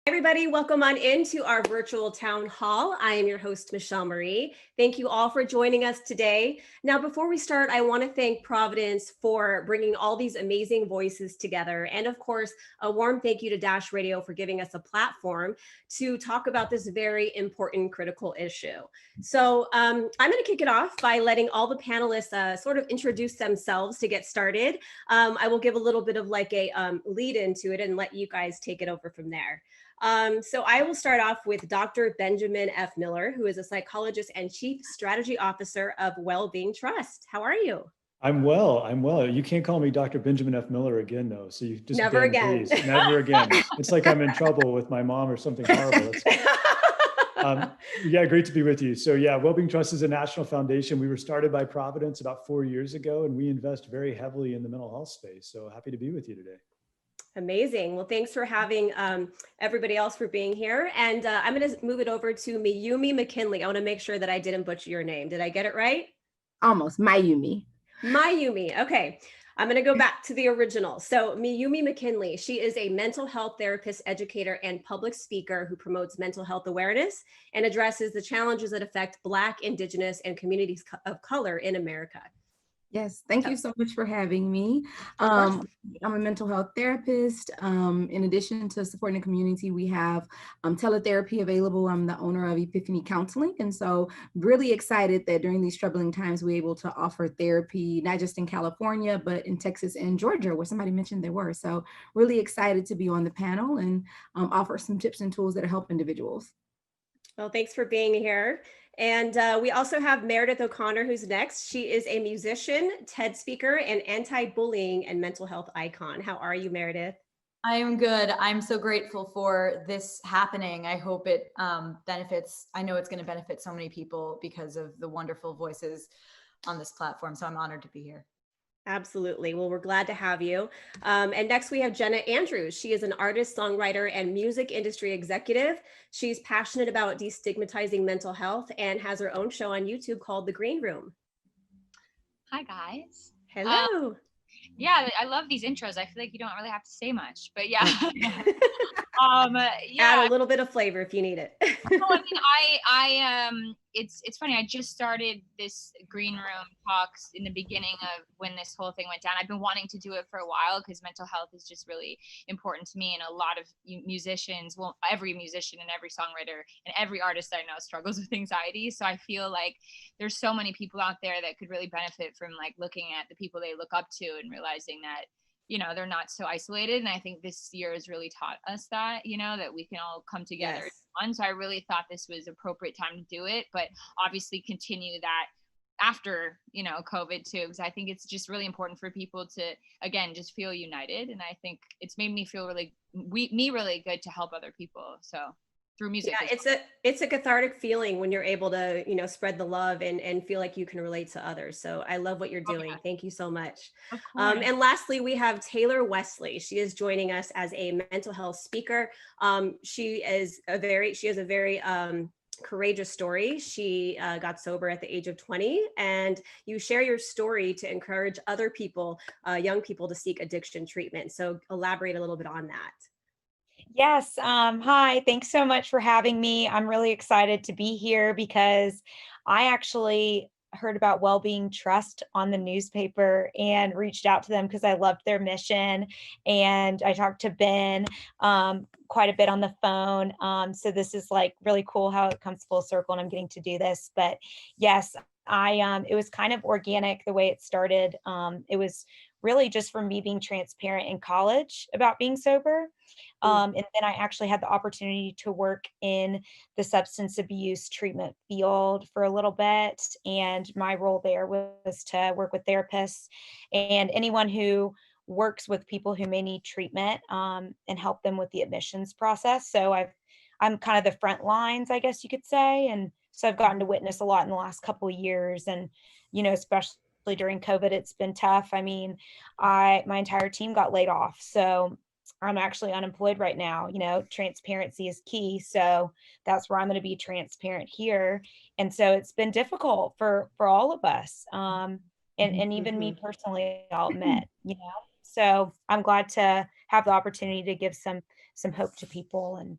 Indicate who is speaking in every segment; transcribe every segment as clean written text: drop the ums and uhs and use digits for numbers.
Speaker 1: Everybody, welcome on into our virtual town hall. I am your host, Michelle Marie. Thank you all for joining us today. Now, before we start, I want to thank Providence for bringing all these amazing voices together. And of course, a warm thank you to Dash Radio for giving us a platform to talk about this very important, critical issue. So I'm going to kick it off by letting all the panelists sort of introduce themselves to get started. I will give a little bit of like a lead into it and let you guys take it over from there. So I will start off with Dr. Benjamin F. Miller, who is a psychologist and chief strategy officer of Wellbeing Trust. How are you?
Speaker 2: I'm well. You can't call me Dr. Benjamin F. Miller again, though. So you just
Speaker 1: never again.
Speaker 2: Please. Never again. It's like I'm in trouble with my mom or something horrible. Yeah, great to be with you. So yeah, Wellbeing Trust is a national foundation. We were started by Providence about 4 years ago, and we invest very heavily in the mental health space. So happy to be with you today.
Speaker 1: Amazing. Well, thanks for having everybody else for being here. And I'm going to move it over to Mayumi McKinley. I want to make sure that I didn't butcher your name. Did I get it right?
Speaker 3: Almost. Mayumi.
Speaker 1: Okay. I'm going to go back to the original. So Mayumi McKinley, she is a mental health therapist, educator, and public speaker who promotes mental health awareness and addresses the challenges that affect Black, Indigenous, and communities of color in America.
Speaker 3: Yes, thank you so much for having me. I'm a mental health therapist. In addition to supporting the community, we have teletherapy available. I'm the owner of Epiphany Counseling. And so really excited that during these troubling times, we're able to offer therapy, not just in California, but in Texas and Georgia, where somebody mentioned they were. So really excited to be on the panel and offer some tips and tools that help individuals.
Speaker 1: Well, thanks for being here. And we also have Meredith O'Connor, who's next. She is a musician, TED speaker, and anti-bullying and mental health icon. How are you, Meredith?
Speaker 4: I am good. I'm so grateful for this happening. I hope it benefits. I know it's going to benefit so many people because of the wonderful voices on this platform. So I'm honored to be here.
Speaker 1: Absolutely. Well, we're glad to have you. And next we have Jenna Andrews. She is an artist, songwriter, and music industry executive. She's passionate about destigmatizing mental health and has her own show on YouTube called The Green Room.
Speaker 5: Hi, guys.
Speaker 1: Hello.
Speaker 5: Yeah, I love these intros. I feel like you don't really have to say much, but yeah.
Speaker 1: Add a little bit of flavor if you need it.
Speaker 5: It's funny. I just started this green room talks in the beginning of when this whole thing went down. I've been wanting to do it for a while because mental health is just really important to me. And a lot of musicians, well, every musician and every songwriter and every artist I know struggles with anxiety. So I feel like there's so many people out there that could really benefit from like looking at the people they look up to and realizing that, you know, they're not so isolated. And I think this year has really taught us that, you know, that we can all come together.
Speaker 1: Yes.
Speaker 5: So I really thought this was appropriate time to do it, but obviously continue that after, you know, COVID too, because I think it's just really important for people to, again, just feel united. And I think it's made me feel really good to help other people. So through music.
Speaker 1: Yeah, it's a cathartic feeling when you're able to, you know, spread the love and feel like you can relate to others. So I love what you're doing.
Speaker 5: Okay.
Speaker 1: Thank you so much.
Speaker 5: Of course.
Speaker 1: And lastly, we have Taylor Wesley. She is joining us as a mental health speaker. She has a very courageous story. She got sober at the age of 20, and you share your story to encourage other people, young people, to seek addiction treatment. So elaborate a little bit on that.
Speaker 6: Yes. Hi. Thanks so much for having me. I'm really excited to be here because I actually heard about Wellbeing Trust on the newspaper and reached out to them because I loved their mission. And I talked to Ben quite a bit on the phone. So this is like really cool how it comes full circle and I'm getting to do this. But yes, it was kind of organic the way it started. It was really just from me being transparent in college about being sober. And then I actually had the opportunity to work in the substance abuse treatment field for a little bit. And my role there was to work with therapists and anyone who works with people who may need treatment and help them with the admissions process. So I'm kind of the front lines, I guess you could say. And so I've gotten to witness a lot in the last couple of years. And, you know, especially during COVID, it's been tough. I mean, my entire team got laid off. So I'm actually unemployed right now. You know, transparency is key. So that's where I'm going to be transparent here. And so it's been difficult for all of us. And even me personally, I'll admit, you know, so I'm glad to have the opportunity to give some some hope to people and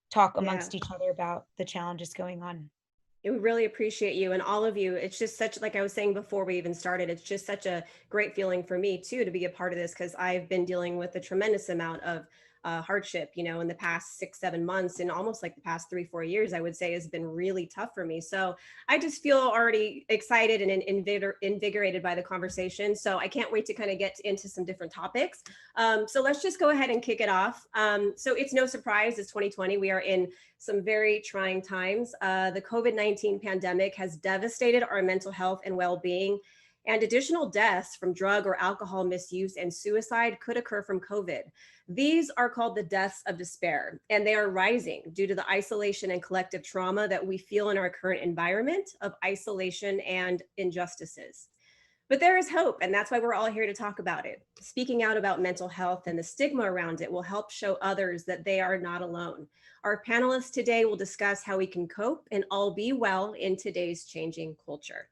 Speaker 6: talk
Speaker 1: Yeah.
Speaker 6: amongst each other about the challenges going on.
Speaker 1: We really appreciate you and all of you. It's just such, like I was saying before we even started, it's just such a great feeling for me too to be a part of this, because I've been dealing with a tremendous amount of hardship, in the past 6, 7 months, and almost like the past 3, 4 years, I would say has been really tough for me. So I just feel already excited and invigorated by the conversation. So I can't wait to kind of get into some different topics. So let's just go ahead and kick it off. So it's no surprise, it's 2020. We are in some very trying times. The COVID-19 pandemic has devastated our mental health and well-being, and additional deaths from drug or alcohol misuse and suicide could occur from COVID. These are called the deaths of despair, and they are rising due to the isolation and collective trauma that we feel in our current environment of isolation and injustices. But there is hope, and that's why we're all here to talk about it. Speaking out about mental health and the stigma around it will help show others that they are not alone. Our panelists today will discuss how we can cope and all be well in today's changing culture.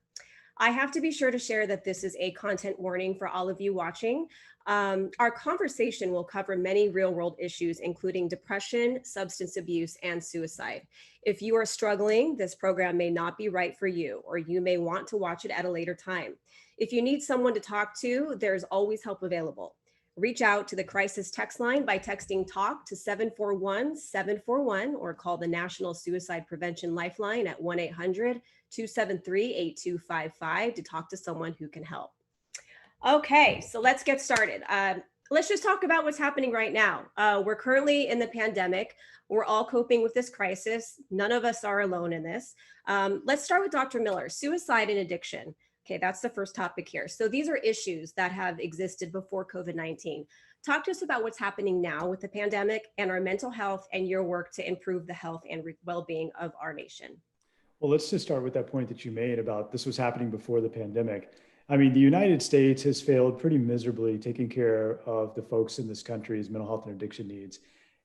Speaker 1: I have to be sure to share that this is a content warning for all of you watching. Our conversation will cover many real world issues, including depression, substance abuse, and suicide. If you are struggling, this program may not be right for you, or you may want to watch it at a later time. If you need someone to talk to, there's always help available. Reach out to the crisis text line by texting TALK to 741-741 or call the National Suicide Prevention Lifeline at 1-800-273-8255 to talk to someone who can help. Okay, so let's get started. Let's just talk about what's happening right now. We're currently in the pandemic. We're all coping with this crisis. None of us are alone in this. Let's start with Dr. Miller, suicide and addiction. Okay, that's the first topic here. So these are issues that have existed before COVID-19. Talk to us about what's happening now with the pandemic and our mental health and your work to improve the health and well-being of our nation.
Speaker 2: Well, let's just start with that point that you made about this was happening before the pandemic. I mean, the United States has failed pretty miserably taking care of the folks in this country's mental health and addiction needs.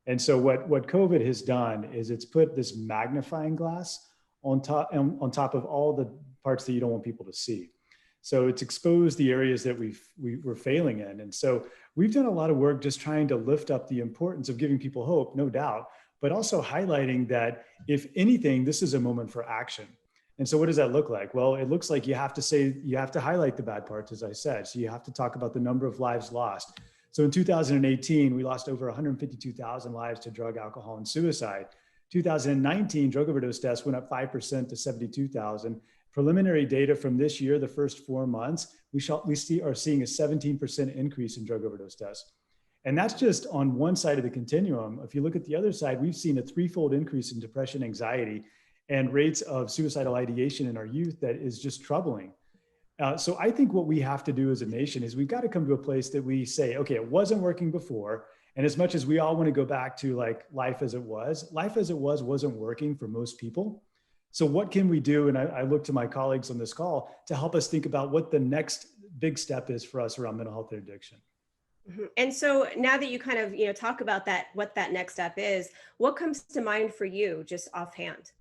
Speaker 2: And so what COVID has done is it's put this magnifying glass on top of all the parts that you don't want people to see. So it's exposed the areas that we're failing in. And so we've done a lot of work just trying to lift up the importance of giving people hope, no doubt, but also highlighting that if anything, this is a moment for action. And so what does that look like? Well, it looks like you have to highlight the bad parts, as I said. So you have to talk about the number of lives lost. So in 2018, we lost over 152,000 lives to drug, alcohol, and suicide. 2019, drug overdose deaths went up 5% to 72,000. Preliminary data from this year, the first 4 months, we are seeing a 17% increase in drug overdose deaths. And that's just on one side of the continuum. If you look at the other side, we've seen a threefold increase in depression, anxiety, and rates of suicidal ideation in our youth that is just troubling. So I think what we have to do as a nation is we've got to come to a place that we say, okay, it wasn't working before. And as much as we all want to go back to like life as it was wasn't working for most people. So what can we do? And I look to my colleagues on this call to help us think about what the next big step is for us around mental health and addiction.
Speaker 1: Mm-hmm. And so now that you kind of, talk about that, what that next step is, what comes to mind for you just offhand?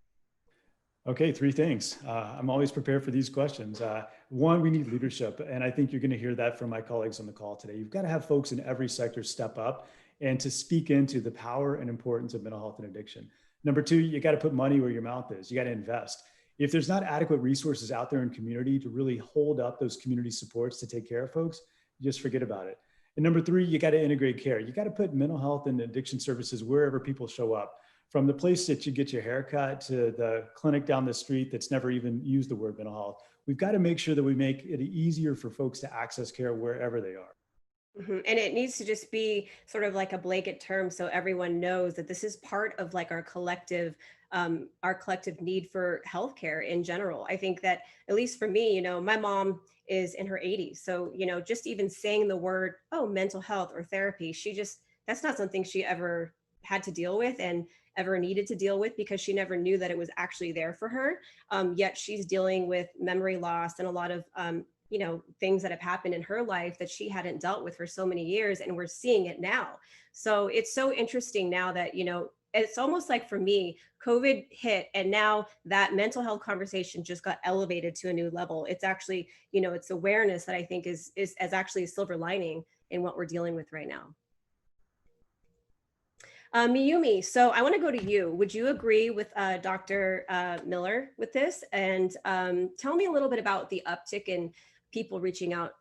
Speaker 2: Okay, 3 things. I'm always prepared for these questions. One, we need leadership. And I think you're going to hear that from my colleagues on the call today. You've got to have folks in every sector step up and to speak into the power and importance of mental health and addiction. Number 2, you got to put money where your mouth is. You got to invest. If there's not adequate resources out there in community to really hold up those community supports to take care of folks, just forget about it. And number 3, you got to integrate care. You got to put mental health and addiction services wherever people show up. From the place that you get your haircut to the clinic down the street that's never even used the word mental health. We've got to make sure that we make it easier for folks to access care wherever they are.
Speaker 1: Mm-hmm. And it needs to just be sort of like a blanket term so everyone knows that this is part of like our collective need for healthcare in general. I think that at least for me, my mom is in her 80s. So, just even saying the word, mental health or therapy, that's not something she ever had to deal with and ever needed to deal with because she never knew that it was actually there for her. Yet she's dealing with memory loss and a lot of, things that have happened in her life that she hadn't dealt with for so many years. And we're seeing it now. So it's so interesting now that, it's almost like for me, COVID hit and now that mental health conversation just got elevated to a new level. It's actually, it's awareness that I think is actually a silver lining in what we're dealing with right now. Miyumi, so I want to go to you. Would you agree with Dr. Miller with this? And tell me a little bit about the uptick in people reaching out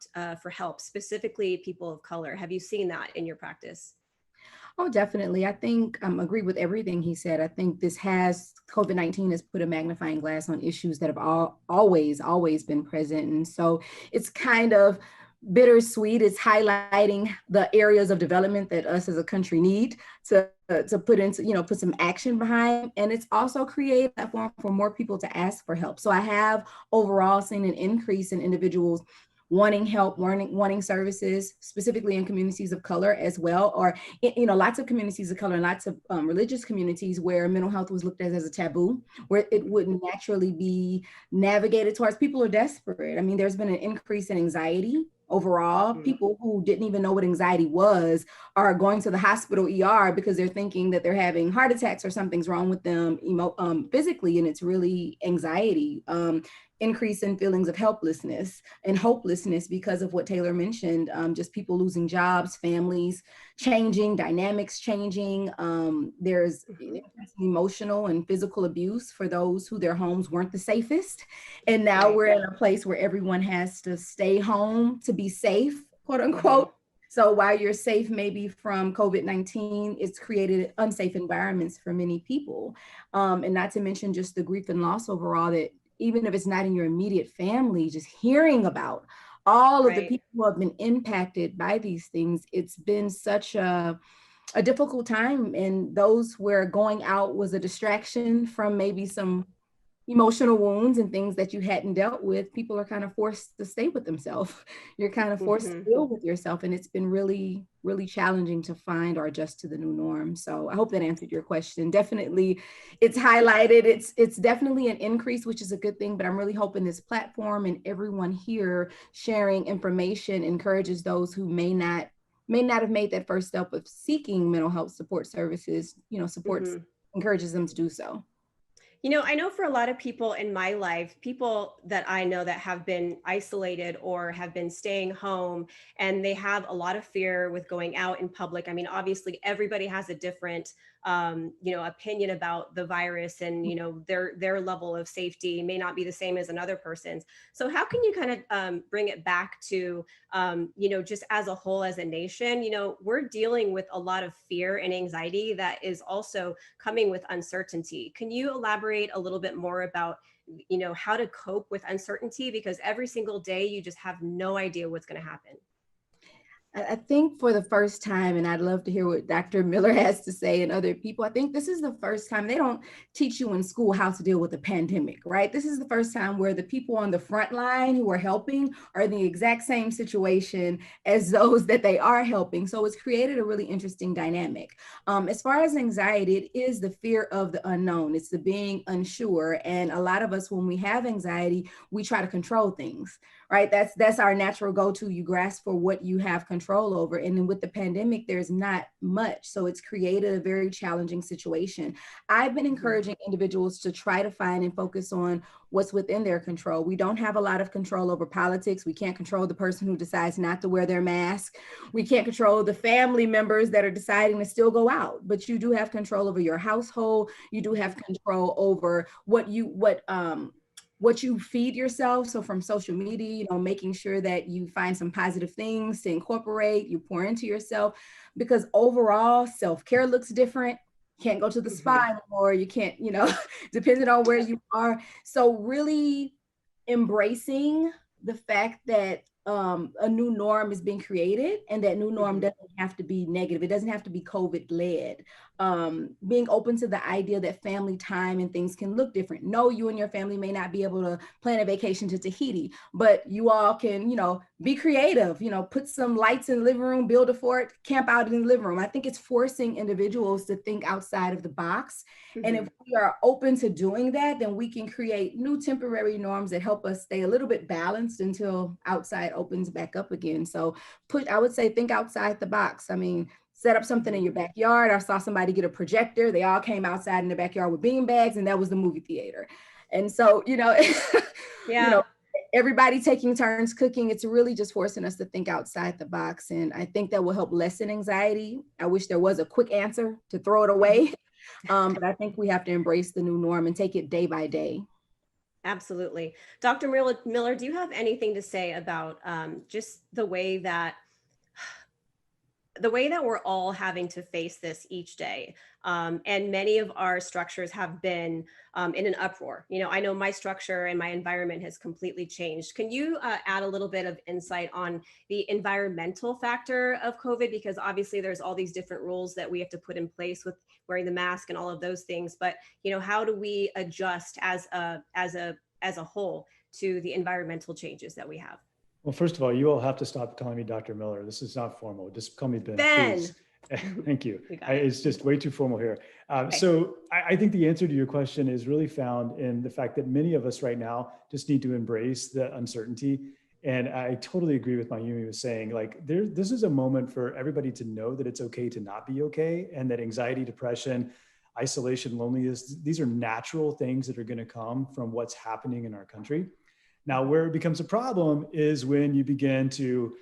Speaker 1: for help, specifically people of color. Have you seen that in your practice?
Speaker 3: Oh, definitely. I think agree with everything he said. I think COVID-19 has put a magnifying glass on issues that have always been present. And so it's kind of bittersweet. It's highlighting the areas of development that us as a country need to put some action behind. And it's also created a platform for more people to ask for help. So I have overall seen an increase in individuals wanting help, wanting services, specifically in communities of color as well, or lots of communities of color and lots of religious communities where mental health was looked at as a taboo, where it wouldn't naturally be navigated towards. People are desperate. I mean, there's been an increase in anxiety overall. People who didn't even know what anxiety was are going to the hospital ER because they're thinking that they're having heart attacks or something's wrong with them physically, and it's really anxiety. Increase in feelings of helplessness and hopelessness because of what Taylor mentioned, just people losing jobs, families changing, dynamics changing. There's emotional and physical abuse for those who their homes weren't the safest. And now we're in a place where everyone has to stay home to be safe, quote unquote. So while you're safe maybe from COVID-19, it's created unsafe environments for many people. And not to mention just the grief and loss overall, that even if it's not in your immediate family, just hearing about all of the people who have been impacted by these things, it's been such a difficult time. And those where going out was a distraction from maybe some emotional wounds and things that you hadn't dealt with, people are kind of forced to stay with themselves. You're kind of forced to deal with yourself. And it's been really, really challenging to find or adjust to the new norm. So I hope that answered your question. Definitely, it's highlighted. It's definitely an increase, which is a good thing, but I'm really hoping this platform and everyone here sharing information encourages those who may not have made that first step of seeking mental health support services, supports, encourages them to do so.
Speaker 1: I know for a lot of people in my life, people that I know that have been isolated or have been staying home, and they have a lot of fear with going out in public. I mean, obviously, everybody has a different, opinion about the virus, and their level of safety may not be the same as another person's. So, how can you kind of bring it back to, just as a whole, as a nation? We're dealing with a lot of fear and anxiety that is also coming with uncertainty. Can you elaborate a little bit more about how to cope with uncertainty, because every single day you just have no idea what's going to happen?
Speaker 3: I think for the first time, and I'd love to hear what Dr. Miller has to say and other people, I think this is the first time. They don't teach you in school how to deal with a pandemic, right? This is the first time where the people on the front line who are helping are in the exact same situation as those that they are helping. So it's created a really interesting dynamic. As far as anxiety, it is the fear of the unknown. It's the being unsure. And a lot of us, when we have anxiety, we try to control things, right? That's our natural go-to. You grasp for what you have control over. And then with the pandemic, there's not much. So it's created a very challenging situation. I've been encouraging individuals to try to find and focus on what's within their control. We don't have a lot of control over politics. We can't control the person who decides not to wear their mask. We can't control the family members that are deciding to still go out, but you do have control over your household. You do have control over what you feed yourself. So from social media, making sure that you find some positive things to incorporate, you pour into yourself, because overall self-care looks different. You can't go to the spa anymore. You can't, depending on where you are. So really embracing the fact that a new norm is being created, and that new norm doesn't have to be negative. It doesn't have to be COVID-led. Being open to the idea that family time and things can look different. No, you and your family may not be able to plan a vacation to Tahiti, but you all can, be creative, put some lights in the living room, build a fort, camp out in the living room. I think it's forcing individuals to think outside of the box. And if we are open to doing that, then we can create new temporary norms that help us stay a little bit balanced until outside opens back up again. So I would say, think outside the box. I mean, set up something in your backyard. I saw somebody get a projector. They all came outside in the backyard with bean bags, and that was the movie theater. And so, everybody taking turns cooking. It's really just forcing us to think outside the box. And I think that will help lessen anxiety. I wish there was a quick answer to throw it away. But I think we have to embrace the new norm and take it day by day.
Speaker 1: Absolutely. Dr. Miller, do you have anything to say about just the way that we're all having to face this each day? And many of our structures have been in an uproar. I know my structure and my environment has completely changed. Can you add a little bit of insight on the environmental factor of COVID? Because obviously there's all these different rules that we have to put in place with wearing the mask and all of those things. But how do we adjust as a whole to the environmental changes that we have?
Speaker 2: Well, first of all, you all have to stop calling me Dr. Miller. This is not formal. Just call me Ben,
Speaker 1: Ben.
Speaker 2: please. Thank you.
Speaker 1: You
Speaker 2: It's just way too formal here.
Speaker 1: Okay.
Speaker 2: So I think the answer to your question is really found in the fact that many of us right now just need to embrace the uncertainty. And I totally agree with Mayumi was saying, like, this is a moment for everybody to know that it's okay to not be okay, and that anxiety, depression, isolation, loneliness, these are natural things that are going to come from what's happening in our country. Now, where it becomes a problem is when you begin to,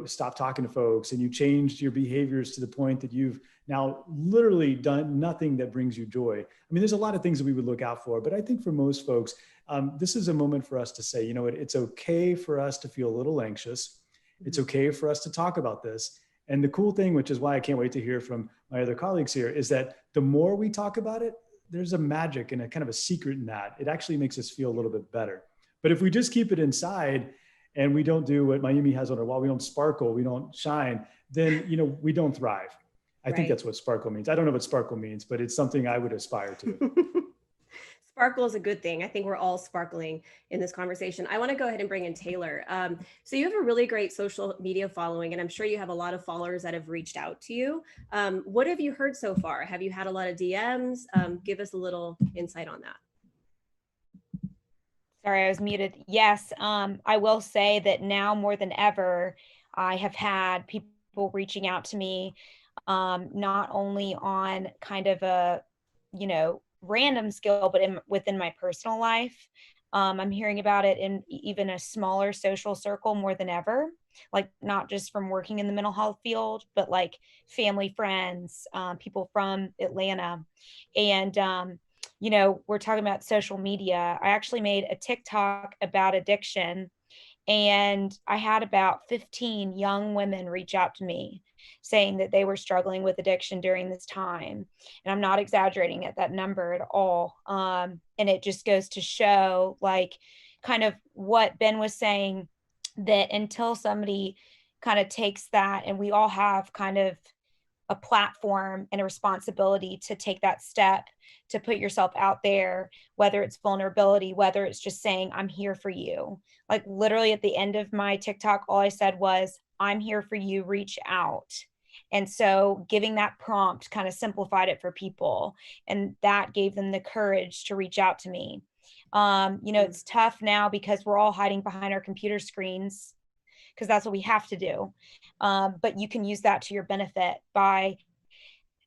Speaker 2: stop talking to folks and you change your behaviors to the point that you've now literally done nothing that brings you joy. I mean, there's a lot of things that we would look out for, but I think for most folks, this is a moment for us to say, it's okay for us to feel a little anxious. It's okay for us to talk about this. And the cool thing, which is why I can't wait to hear from my other colleagues here, is that the more we talk about it, there's a magic and a kind of a secret in that. It actually makes us feel a little bit better. But if we just keep it inside and we don't do what Mayumi has on her wall, we don't sparkle, we don't shine, then, we don't thrive. I think that's what sparkle means. I don't know what sparkle means, but it's something I would aspire to.
Speaker 1: Sparkle is a good thing. I think we're all sparkling in this conversation. I want to go ahead and bring in Taylor. So you have a really great social media following, and I'm sure you have a lot of followers that have reached out to you. What have you heard so far? Have you had a lot of DMs? Give us a little insight on that.
Speaker 6: Sorry, I was muted. Yes, I will say that now more than ever, I have had people reaching out to me, not only on kind of a, random skill, but within my personal life. I'm hearing about it in even a smaller social circle more than ever, like not just from working in the mental health field, but like family, friends, people from Atlanta. And we're talking about social media. I actually made a TikTok about addiction, and I had about 15 young women reach out to me saying that they were struggling with addiction during this time. And I'm not exaggerating at that number at all. And it just goes to show, like, kind of what Ben was saying, that until somebody kind of takes that, and we all have kind of a platform and a responsibility to take that step, to put yourself out there, whether it's vulnerability, whether it's just saying, I'm here for you. Like literally at the end of my TikTok, all I said was, I'm here for you, reach out. And so giving that prompt kind of simplified it for people. And that gave them the courage to reach out to me. It's tough now because we're all hiding behind our computer screens, because that's what we have to do. But you can use that to your benefit by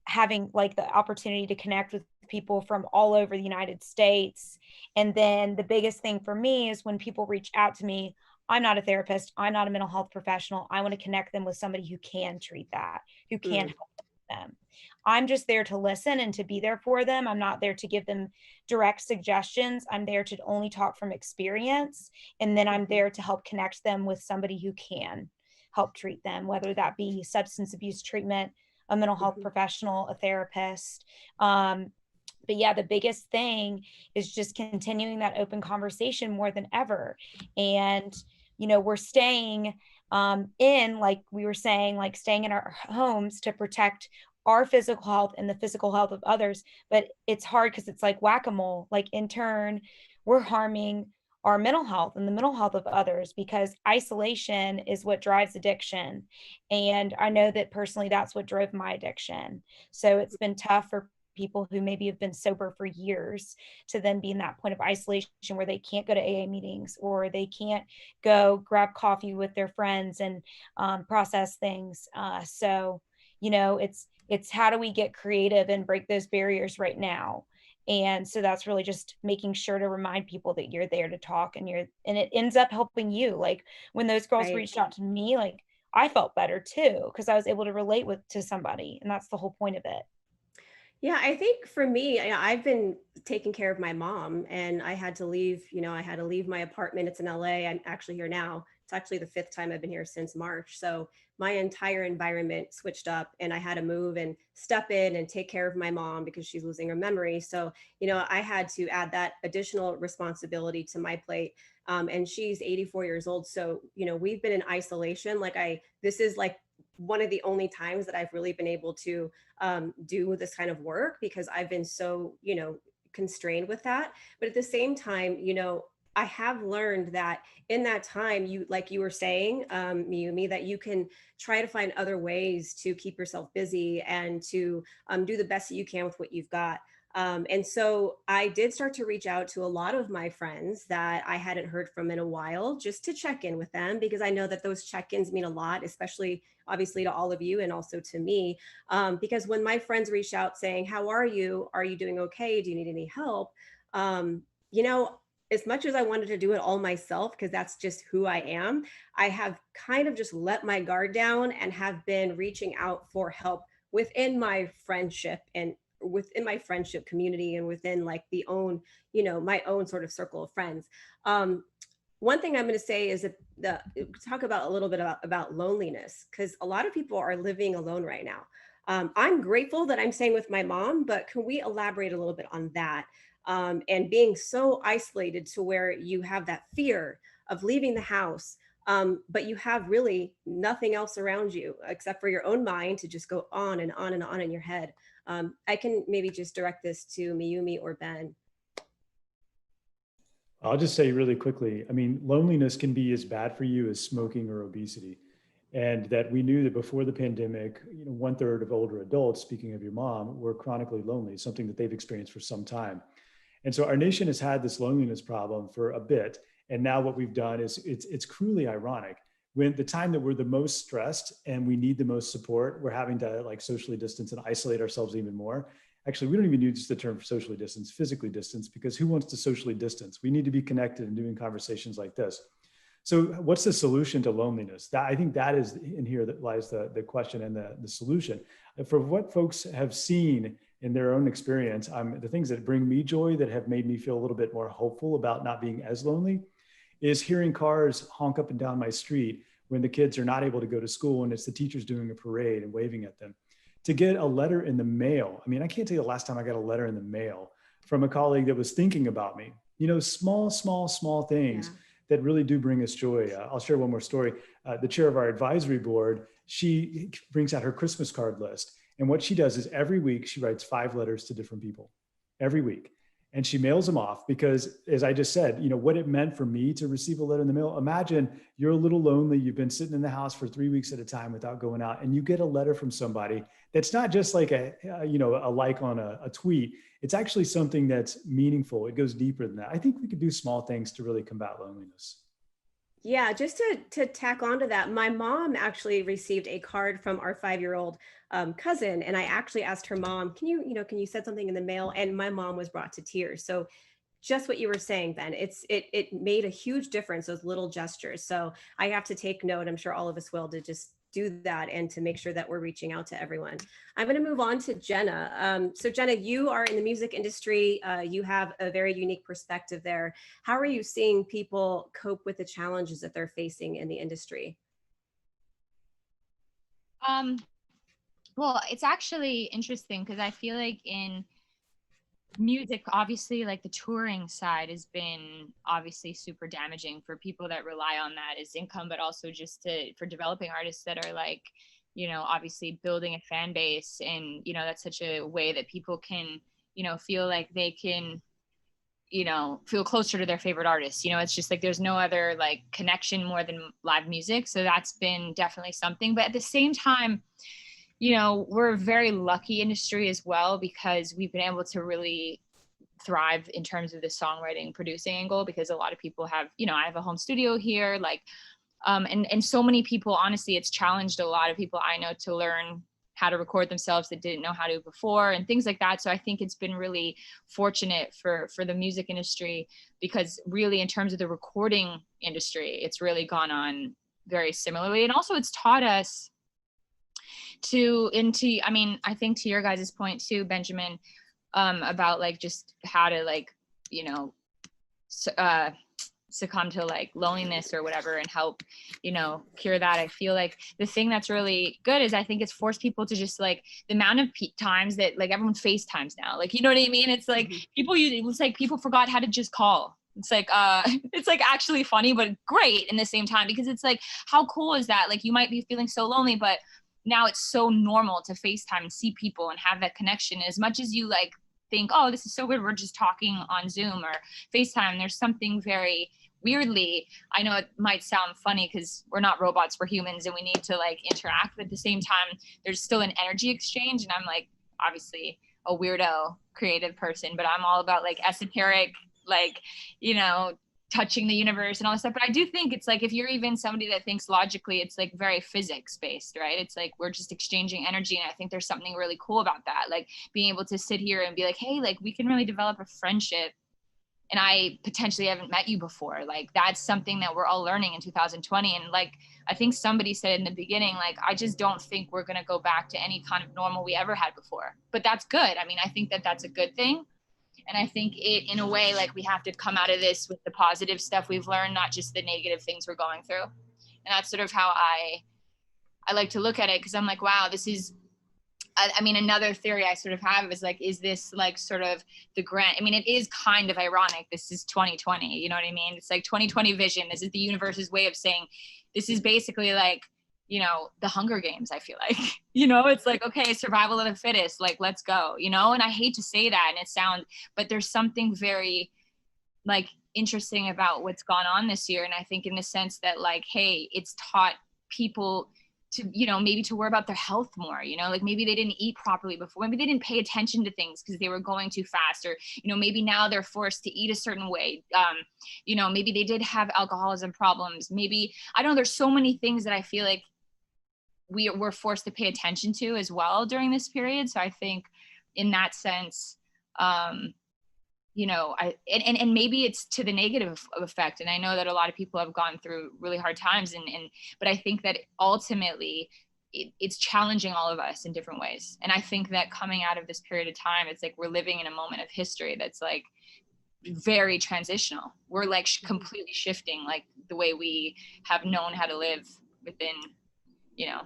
Speaker 6: having like the opportunity to connect with people from all over the United States. And then the biggest thing for me is when people reach out to me, I'm not a therapist, I'm not a mental health professional. I want to connect them with somebody who can treat that, who can help them. I'm just there to listen and to be there for them. I'm not there to give them direct suggestions. I'm there to only talk from experience. And then I'm there to help connect them with somebody who can help treat them, whether that be substance abuse treatment, a mental health professional, a therapist. But yeah, the biggest thing is just continuing that open conversation more than ever. And, we're staying in, like we were saying, like staying in our homes to protect our physical health and the physical health of others. But it's hard because it's like whack-a-mole. Like in turn, we're harming our mental health and the mental health of others, because isolation is what drives addiction. And I know that personally, that's what drove my addiction. So it's been tough for people who maybe have been sober for years to then be in that point of isolation where they can't go to AA meetings, or they can't go grab coffee with their friends and process things. So it's how do we get creative and break those barriers right now. And so that's really just making sure to remind people that you're there to talk, and it ends up helping you. Like when those girls
Speaker 1: Right.
Speaker 6: reached out to me, like I felt better too, because I was able to relate to somebody. And that's the whole point of it.
Speaker 1: Yeah, I think for me, I've been taking care of my mom, and I had to leave my apartment. It's in LA. I'm actually here now. It's actually the fifth time I've been here since March. So my entire environment switched up, and I had to move and step in and take care of my mom because she's losing her memory. So, I had to add that additional responsibility to my plate. And she's 84 years old. So, we've been in isolation. This is like one of the only times that I've really been able to do this kind of work because I've been so, constrained with that. But at the same time, I have learned that in that time, like you were saying, Miyumi, that you can try to find other ways to keep yourself busy and to do the best that you can with what you've got. And so I did start to reach out to a lot of my friends that I hadn't heard from in a while just to check in with them because I know that those check ins mean a lot, especially obviously to all of you and also to me. Because when my friends reach out saying, "How are you? Are you doing okay? Do you need any help?" Um, you know, as much as I wanted to do it all myself, because that's just who I am, I have kind of just let my guard down and have been reaching out for help within my friendship and within my friendship community and within like my own sort of circle of friends. One thing I'm going to say is that talk about a little bit about loneliness because a lot of people are living alone right now. I'm grateful that I'm staying with my mom, but can we elaborate a little bit on that? And being so isolated to where you have that fear of leaving the house, but you have really nothing else around you except for your own mind to just go on and on and on in your head. I can maybe just direct this to Miyumi or Ben.
Speaker 2: I'll just say really quickly, I mean, loneliness can be as bad for you as smoking or obesity. And that we knew that before the pandemic, 1/3 of older adults, speaking of your mom, were chronically lonely, something that they've experienced for some time. And so our nation has had this loneliness problem for a bit. And now what we've done is it's cruelly ironic. When the time that we're the most stressed and we need the most support, we're having to like socially distance and isolate ourselves even more. Actually, we don't even use the term socially distance, physically distance, because who wants to socially distance? We need to be connected and doing conversations like this. So what's the solution to loneliness? I think that is in here that lies the question and the solution. For what folks have seen in their own experience, the things that bring me joy that have made me feel a little bit more hopeful about not being as lonely is hearing cars honk up and down my street when the kids are not able to go to school and it's the teachers doing a parade and waving at them. To get a letter in the mail. I mean, I can't tell you the last time I got a letter in the mail from a colleague that was thinking about me. Small things that really do bring us joy. I'll share one more story. The chair of our advisory board, she brings out her Christmas card list. And what she does is every week she writes 5 letters to different people every week. And she mails them off because, as I just said, what it meant for me to receive a letter in the mail. Imagine you're a little lonely. You've been sitting in the house for 3 weeks at a time without going out, and you get a letter from somebody that's not just like a like on a tweet. It's actually something that's meaningful. It goes deeper than that. I think we could do small things to really combat loneliness.
Speaker 1: Yeah, just to tack onto that, my mom actually received a card from our 5-year-old cousin, and I actually asked her mom, "Can you send something in the mail?" And my mom was brought to tears. So, just what you were saying, Ben, it made a huge difference. Those little gestures. So I have to take note. I'm sure all of us will to just do that and to make sure that we're reaching out to everyone. I'm going to move on to Jenna. So Jenna, you are in the music industry. You have a very unique perspective there. How are you seeing people cope with the challenges that they're facing in the industry?
Speaker 5: Well, it's actually interesting because I feel like in music, obviously, like the touring side has been obviously super damaging for people that rely on that as income, but also just for developing artists that are like, obviously building a fan base. And, that's such a way that people can, feel like they can, feel closer to their favorite artists. It's just like there's no other like connection more than live music. So that's been definitely something. But at the same time, we're a very lucky industry as well because we've been able to really thrive in terms of the songwriting, producing angle, because a lot of people have, I have a home studio here, like, and so many people, honestly, it's challenged a lot of people I know to learn how to record themselves that didn't know how to before, and things like that. So I think it's been really fortunate for the music industry, because really in terms of the recording industry, it's really gone on very similarly. And also it's taught us I mean, I think to your guys' point too, Benjamin, about like just how to like, you know, succumb to like loneliness or whatever and help, you know, cure that. I feel like the thing that's really good is I think it's forced people to just like the amount of times that like everyone FaceTimes now, like, you know what I mean? It's like it was like people forgot how to just call. It's like it's like actually funny, but great in the same time, because it's like, how cool is that? Like you might be feeling so lonely, but now it's so normal to FaceTime and see people and have that connection. As much as you like think, oh, this is so good, we're just talking on Zoom or FaceTime, there's something very weirdly, I know it might sound funny because we're not robots, we're humans and we need to like interact, but at the same time, there's still an energy exchange. And I'm like, obviously a weirdo creative person, but I'm all about like esoteric, like, you know, touching the universe and all that stuff. But I do think it's like, if you're even somebody that thinks logically, it's like very physics based, right? It's like, we're just exchanging energy. And I think there's something really cool about that. Like being able to sit here and be like, hey, like we can really develop a friendship, and I potentially haven't met you before. Like that's something that we're all learning in 2020. And like, I think somebody said in the beginning, like, I just don't think we're going to go back to any kind of normal we ever had before, but that's good. I mean, I think that that's a good thing. And I think it, in a way, like we have to come out of this with the positive stuff we've learned, not just the negative things we're going through. And that's sort of how I like to look at it. Cause I'm like, wow, this is, I mean, another theory I sort of have is like, is this like sort of the grant? I mean, it is kind of ironic. This is 2020, you know what I mean? It's like 2020 vision. This is the universe's way of saying, this is basically like, you know, the Hunger Games, I feel like, you know, it's like, okay, survival of the fittest, like, let's go, you know? And I hate to say that and it sounds, but there's something very like interesting about what's gone on this year. And I think in the sense that like, hey, it's taught people to, you know, maybe to worry about their health more, you know, like maybe they didn't eat properly before, maybe they didn't pay attention to things because they were going too fast, or, you know, maybe now they're forced to eat a certain way. You know, maybe they did have alcoholism problems. Maybe, I don't know, there's so many things that I feel like we're forced to pay attention to as well during this period. So I think in that sense, you know, and maybe it's to the negative effect. And I know that a lot of people have gone through really hard times, but I think that ultimately it's challenging all of us in different ways. And I think that coming out of this period of time, it's like we're living in a moment of history that's like very transitional. We're like completely shifting like the way we have known how to live within, you know,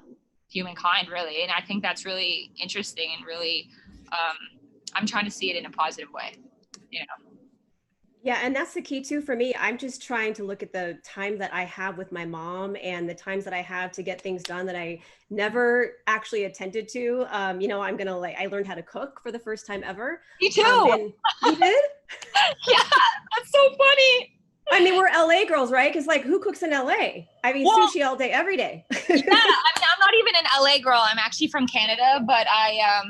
Speaker 5: humankind, really. And I think that's really interesting and really, I'm trying to see it in a positive way, you know.
Speaker 1: Yeah, and that's the key too for me. I'm just trying to look at the time that I have with my mom and the times that I have to get things done that I never actually attended to. You know, I learned how to cook for the first time ever.
Speaker 5: Me too.
Speaker 1: And you did?
Speaker 5: Yeah, that's so funny.
Speaker 1: I mean, we're LA girls, right? Because like, who cooks in LA? I mean,
Speaker 5: Well,
Speaker 1: sushi all day, every day.
Speaker 5: Yeah, I mean, I'm not even an LA girl. I'm actually from Canada, but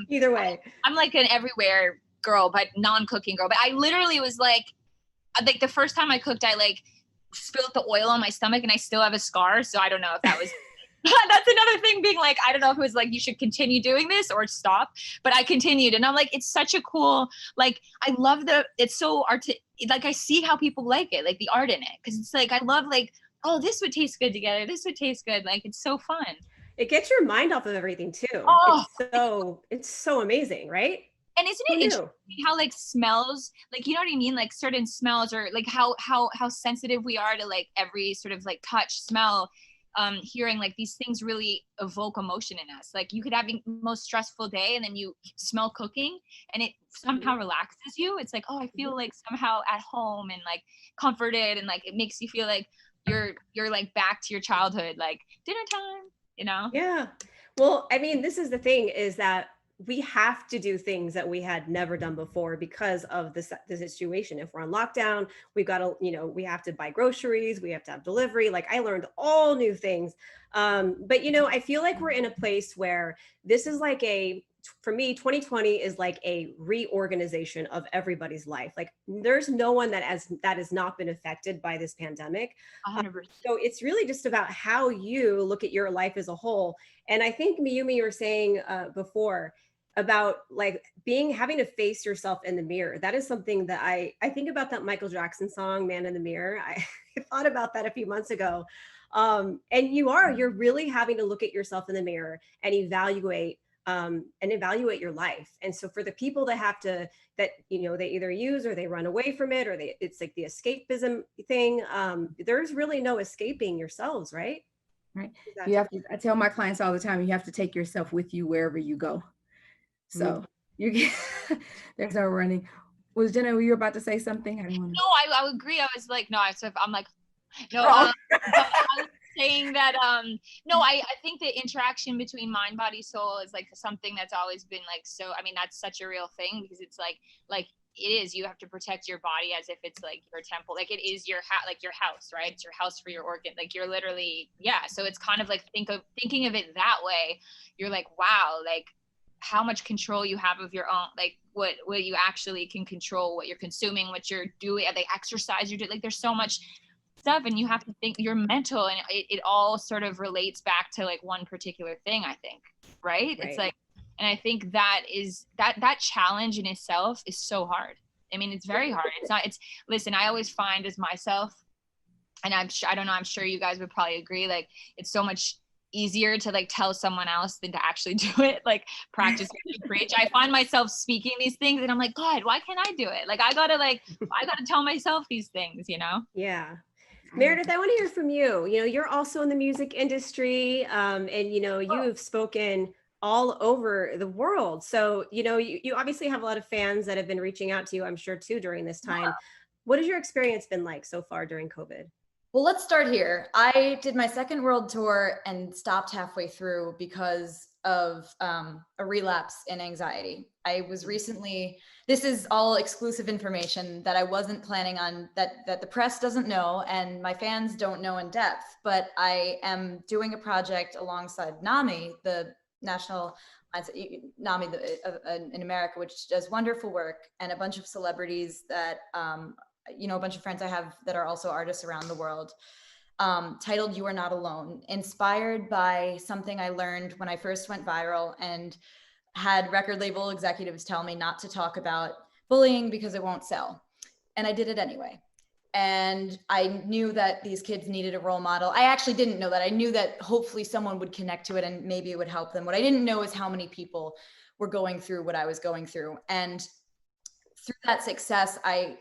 Speaker 1: Either way,
Speaker 5: I'm like an everywhere girl, but non-cooking girl. But I literally was like the first time I cooked, I like spilled the oil on my stomach and I still have a scar. So I don't know if that was, that's another thing being like, I don't know if it was like, you should continue doing this or stop, but I continued. And I'm like, it's such a cool, like, I love it's so like, I see how people like it, like the art in it. Cause it's like, I love like, oh, this would taste good together. This would taste good. Like, it's so fun.
Speaker 1: it gets your mind off of everything too.
Speaker 5: Oh,
Speaker 1: It's so amazing, right?
Speaker 5: and isn't it interesting how like smells, like, you know what I mean? Like certain smells, or like how sensitive we are to like every sort of like touch, smell, hearing, like these things really evoke emotion in us. Like you could have the most stressful day and then you smell cooking and it somehow relaxes you. It's like, oh, I feel like somehow at home and like comforted, and like it makes you feel like you're like back to your childhood, like dinner time, you know?
Speaker 1: Yeah. Well, I mean, this is the thing, is that we have to do things that we had never done before because of the situation. If we're on lockdown, we've got to, you know, we have to buy groceries, we have to have delivery. Like I learned all new things. But I feel like we're in a place where this is like for me, 2020 is like a reorganization of everybody's life. Like there's no one that has not been affected by this pandemic.
Speaker 5: 100%.
Speaker 1: So it's really just about how you look at your life as a whole. And I think Miyumi, you were saying before about like having to face yourself in the mirror. That is something that I think about that Michael Jackson song, Man in the Mirror. I thought about that a few months ago. And you're really having to look at yourself in the mirror and evaluate your life. And so for the people that have to, that, they either use or they run away from it, or it's like the escapism thing. There's really no escaping yourselves, right?
Speaker 3: Right. You have to, I tell my clients all the time, you have to take yourself with you wherever you go. So you get, there's no running. Was Jenna, were you about to say something?
Speaker 5: No, I agree. I was like, no, I'm like, no, I was saying that, no, I think the interaction between mind, body, soul is like something that's always been like, so, I mean, that's such a real thing, because it's like it is, you have to protect your body as if it's like your temple, like it is your like your house, right? It's your house for your organ, like you're literally, yeah. So it's kind of like thinking of it that way. You're like, wow, like how much control you have of your own, like what you actually can control, what you're consuming, what you're doing, the exercise you're doing, like there's so much stuff, and you have to think your mental, and it all sort of relates back to like one particular thing, I think, right? It's like, and I think that is that challenge in itself is so hard. I mean, it's very hard. Listen, I always find as myself, and I don't know, I'm sure you guys would probably agree, like it's so much easier to like tell someone else than to actually do it, like practice what you preach. I find myself speaking these things and I'm like, God, why can't I do it? Like I gotta tell myself these things,
Speaker 1: Yeah. Meredith, I want to hear from you. You're also in the music industry, and you've spoken all over the world. So, you obviously have a lot of fans that have been reaching out to you, I'm sure too, during this time. What has your experience been like so far during COVID?
Speaker 4: Well, let's start here. I did my second world tour and stopped halfway through because of a relapse in anxiety. I was recently, this is all exclusive information that I wasn't planning on, that the press doesn't know and my fans don't know in depth, but I am doing a project alongside NAMI, the National NAMI in America, which does wonderful work, and a bunch of celebrities that a bunch of friends I have that are also artists around the world, titled You Are Not Alone, inspired by something I learned when I first went viral and had record label executives tell me not to talk about bullying because it won't sell. And I did it anyway. And I knew that these kids needed a role model. I actually didn't know that. I knew that hopefully someone would connect to it and maybe it would help them. What I didn't know is how many people were going through what I was going through. And through that success,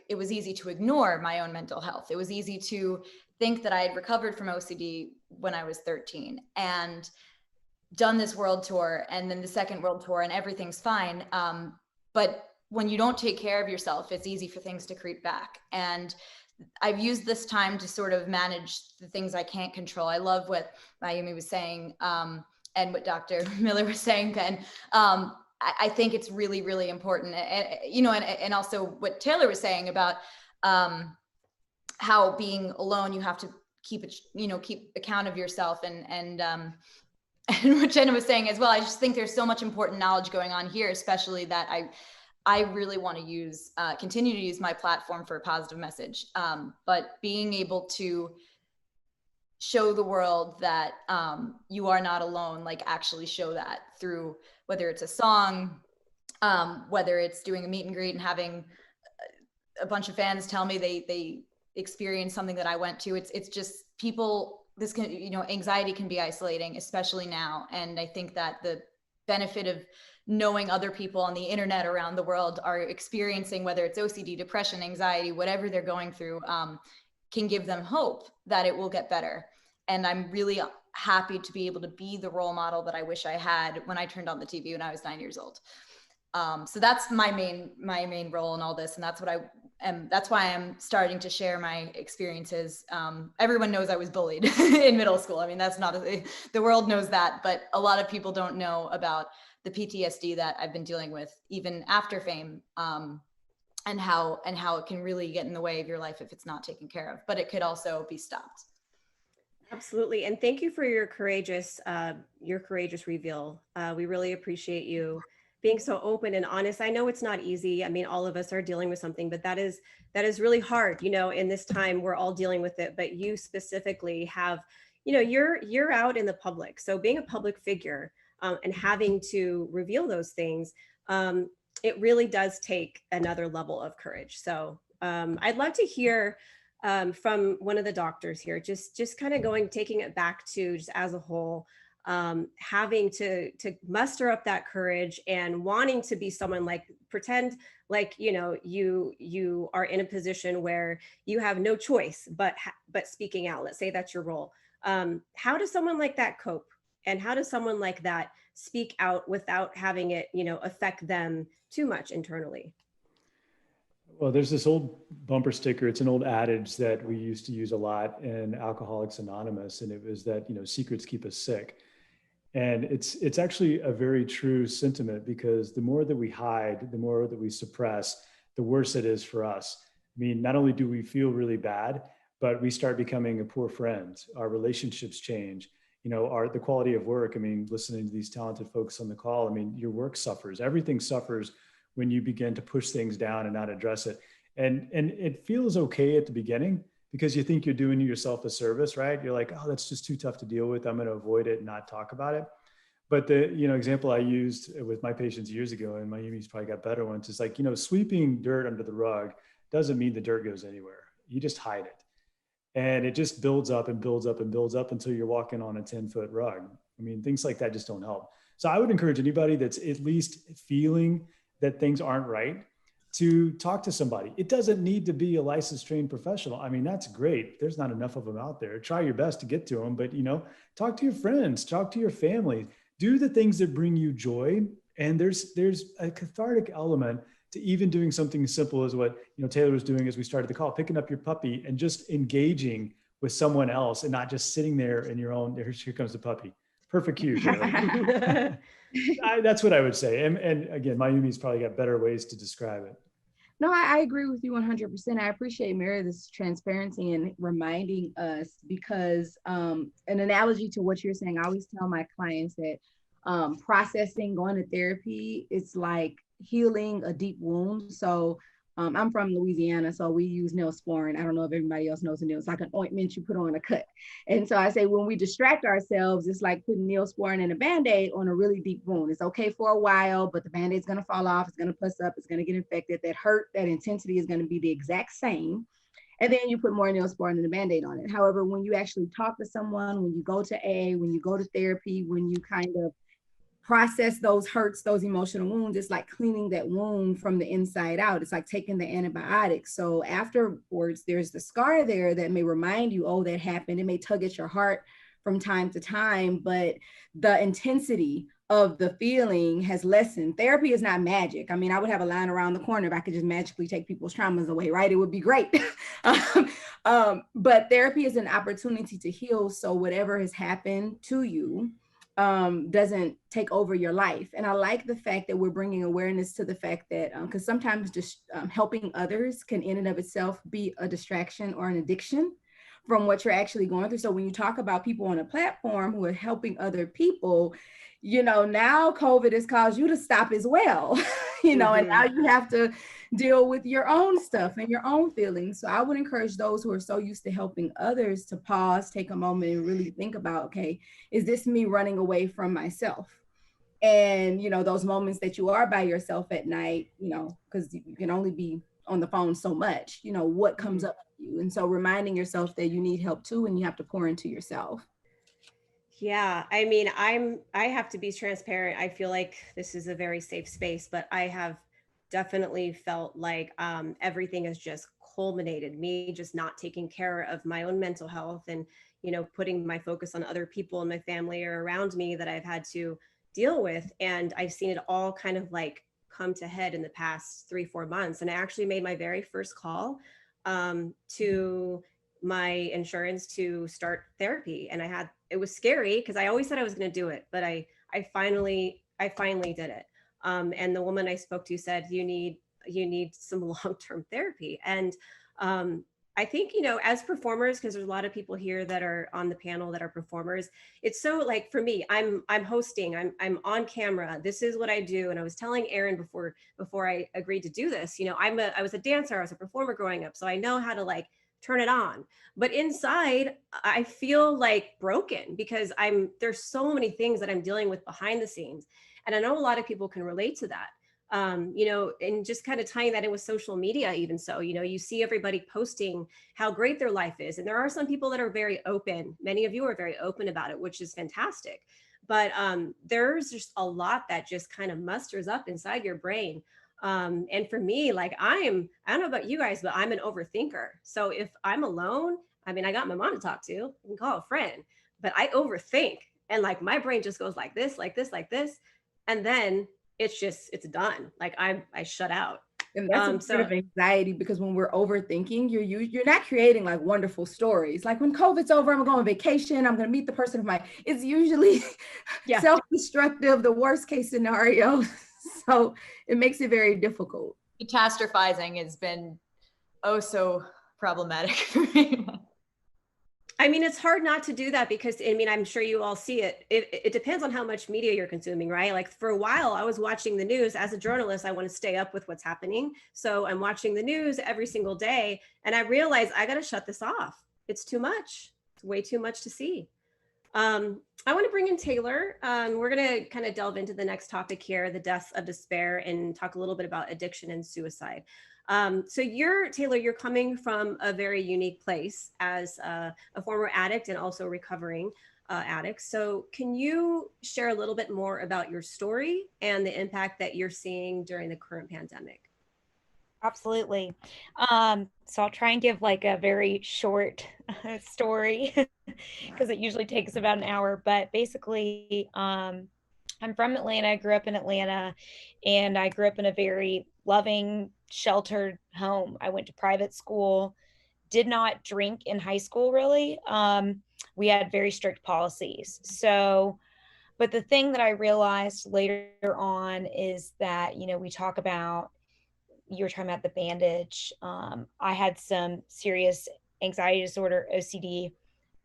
Speaker 4: it was easy to ignore my own mental health. It was easy to think that I had recovered from OCD when I was 13 and done this world tour and then the second world tour and everything's fine. But when you don't take care of yourself, it's easy for things to creep back. And I've used this time to sort of manage the things I can't control. I love what Mayumi was saying and what Dr. Miller was saying, Ben. I think it's really, really important, and also what Taylor was saying about how being alone, you have to keep account of yourself, and what Jenna was saying as well. I just think there's so much important knowledge going on here, especially that I really want to continue to use my platform for a positive message, but being able to show the world that you are not alone, like actually show that through, whether it's a song, whether it's doing a meet and greet and having a bunch of fans tell me they experienced something that I went to. It's just people, anxiety can be isolating, especially now. And I think that the benefit of knowing other people on the internet around the world are experiencing, whether it's OCD, depression, anxiety, whatever they're going through, can give them hope that it will get better. And I'm really happy to be able to be the role model that I wish I had when I turned on the TV when I was 9 years old. So that's my main role in all this. And that's that's why I'm starting to share my experiences. Everyone knows I was bullied in middle school. I mean, the world knows that, but a lot of people don't know about the PTSD that I've been dealing with even after fame. And how it can really get in the way of your life if it's not taken care of, but it could also be stopped.
Speaker 1: Absolutely. And thank you for your courageous reveal. We really appreciate you being so open and honest. I know it's not easy. I mean, all of us are dealing with something, but that is really hard, in this time we're all dealing with it, but you specifically have, you're out in the public. So being a public figure, and having to reveal those things, it really does take another level of courage. So I'd love to hear from one of the doctors here, just kind of taking it back to just as a whole, having to muster up that courage and wanting to be someone, like, pretend like, you are in a position where you have no choice but speaking out. Let's say that's your role. How does someone like that cope? And how does someone like that speak out without having it, affect them too much internally?
Speaker 2: Well, there's this old bumper sticker. It's an old adage that we used to use a lot in Alcoholics Anonymous, and it was that, secrets keep us sick. And it's actually a very true sentiment, because the more that we hide, the more that we suppress, the worse it is for us. I mean, not only do we feel really bad, but we start becoming a poor friend. Our relationships change. The quality of work. I mean, listening to these talented folks on the call, I mean, your work suffers. Everything suffers when you begin to push things down and not address it. And it feels okay at the beginning, because you think you're doing yourself a service, right? You're like, oh, that's just too tough to deal with. I'm going to avoid it and not talk about it. But the example I used with my patients years ago, and Miami's probably got better ones, is like, sweeping dirt under the rug doesn't mean the dirt goes anywhere. You just hide it. And it just builds up and builds up and builds up until you're walking on a 10-foot rug. I mean, things like that just don't help. So I would encourage anybody that's at least feeling that things aren't right to talk to somebody. It doesn't need to be a licensed trained professional. I mean, that's great. There's not enough of them out there. Try your best to get to them, but talk to your friends, talk to your family, do the things that bring you joy. And there's a cathartic element to even doing something as simple as what Taylor was doing as we started the call, picking up your puppy and just engaging with someone else, and not just sitting there in your own, here comes the puppy. Perfect cue, Taylor. That's what I would say. And again, Mayumi's probably got better ways to describe it.
Speaker 3: No, I agree with you 100%. I appreciate Meredith's transparency and reminding us, because an analogy to what you're saying, I always tell my clients that processing, going to therapy, it's like healing a deep wound. So I'm from Louisiana, so we use Neosporin. I don't know if everybody else knows the It's like an ointment you put on a cut. And so I say, when we distract ourselves, it's like putting Neosporin and a Band-Aid on a really deep wound. It's okay for a while, but the Band-Aid's going to fall off. It's going to puss up. It's going to get infected. That hurt, that intensity is going to be the exact same. And then you put more Neosporin and a Band-Aid on it. However, when you actually talk to someone, when you go to AA, when you go to therapy, when you kind of process those hurts, those emotional wounds, it's like cleaning that wound from the inside out. It's like taking the antibiotics. So afterwards, there's the scar there that may remind you, oh, that happened. It may tug at your heart from time to time, but the intensity of the feeling has lessened. Therapy is not magic. I mean, I would have a line around the corner if I could just magically take people's traumas away, right? It would be great. But therapy is an opportunity to heal. So whatever has happened to you, doesn't take over your life. And I like the fact that we're bringing awareness to the fact that, because sometimes just helping others can in and of itself be a distraction or an addiction from what you're actually going through. So when you talk about people on a platform who are helping other people, now COVID has caused you to stop as well, and now you have to deal with your own stuff and your own feelings. So I would encourage those who are so used to helping others to pause, take a moment and really think about, okay, is this me running away from myself? And, those moments that you are by yourself at night, because you can only be on the phone so much, what comes up for you? And so reminding yourself that you need help too, and you have to pour into yourself.
Speaker 1: Yeah, I mean, I have to be transparent. I feel like this is a very safe space, but I have definitely felt like everything has just culminated, me just not taking care of my own mental health, and putting my focus on other people in my family or around me that I've had to deal with. And I've seen it all kind of like come to head in the past 3-4 months. And I actually made my very first call to my insurance to start therapy. And it was scary because I always said I was going to do it, but I finally did it. And the woman I spoke to said, you need some long-term therapy. And I think, as performers, because there's a lot of people here that are on the panel that are performers, it's so like for me, I'm hosting, I'm on camera. This is what I do. And I was telling Aaron before I agreed to do this, I was a dancer, I was a performer growing up. So I know how to like turn it on. But inside, I feel like broken because there's so many things that I'm dealing with behind the scenes. And I know a lot of people can relate to that. And just kind of tying that in with social media, even so, you see everybody posting how great their life is. And there are some people that are very open. Many of you are very open about it, which is fantastic. But there's just a lot that just kind of musters up inside your brain. And for me, like I don't know about you guys, but I'm an overthinker. So if I'm alone, I mean, I got my mom to talk to, I can call a friend, but I overthink. And like my brain just goes like this, like this, like this. And then it's done. Like I shut out.
Speaker 3: And that's a bit of anxiety because when we're overthinking, you're not creating like wonderful stories. Like when COVID's over, I'm gonna go on vacation. I'm gonna meet the person of my. It's usually self-destructive, the worst case scenario. So it makes it very difficult.
Speaker 4: Catastrophizing has been so problematic for me.
Speaker 1: I mean, it's hard not to do that because, I mean, I'm sure you all see it. It depends on how much media you're consuming, right? Like for a while, I was watching the news. As a journalist, I want to stay up with what's happening. So I'm watching the news every single day. And I realized I got to shut this off. It's too much. It's way too much to see. I want to bring in Taylor. We're going to kind of delve into the next topic here, the deaths of despair, and talk a little bit about addiction and suicide. So Taylor, you're coming from a very unique place as a former addict and also recovering addict. So can you share a little bit more about your story and the impact that you're seeing during the current pandemic?
Speaker 6: Absolutely. So I'll try and give like a very short story because it usually takes about an hour. But basically, I'm from Atlanta. I grew up in Atlanta, and I grew up in a very loving, sheltered home. I went to private school, did not drink in high school, really. We had very strict policies. So, but the thing that I realized later on is that, we talk about, you were talking about the bandage. I had some serious anxiety disorder, OCD.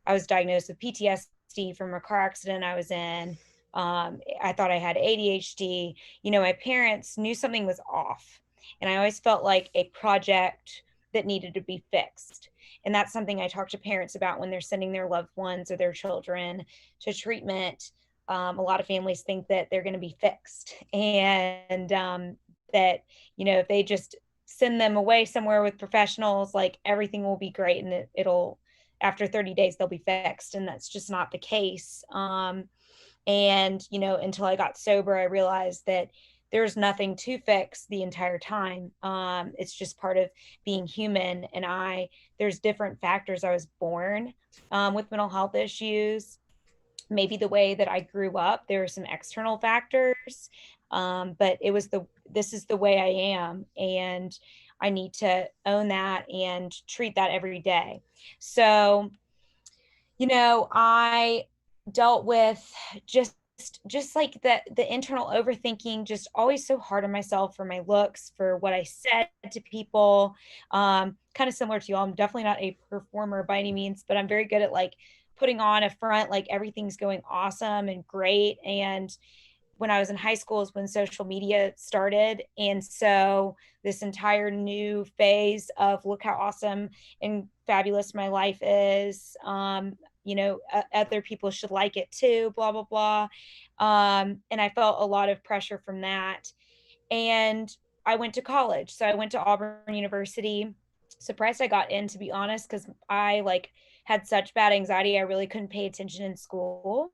Speaker 6: I was diagnosed with PTSD from a car accident I was in. I thought I had ADHD. My parents knew something was off, and I always felt like a project that needed to be fixed. And that's something I talk to parents about when they're sending their loved ones or their children to treatment. A lot of families think that they're going to be fixed, and that, if they just send them away somewhere with professionals, like everything will be great and it'll after 30 days they'll be fixed. And that's just not the case. And until I got sober, I realized that there's nothing to fix the entire time. It's just part of being human. And there's different factors. I was born with mental health issues. Maybe the way that I grew up, there are some external factors, but this is the way I am, and I need to own that and treat that every day. So, I dealt with just like the internal overthinking, just always so hard on myself for my looks, for what I said to people. Kind of similar to you all, I'm definitely not a performer by any means, but I'm very good at like putting on a front, like everything's going awesome and great. And when I was in high school is when social media started. And so this entire new phase of look how awesome and fabulous my life is. Other people should like it too, blah, blah, blah. And I felt a lot of pressure from that. And I went to college. So I went to Auburn University. Surprised I got in, to be honest, because I had such bad anxiety. I really couldn't pay attention in school.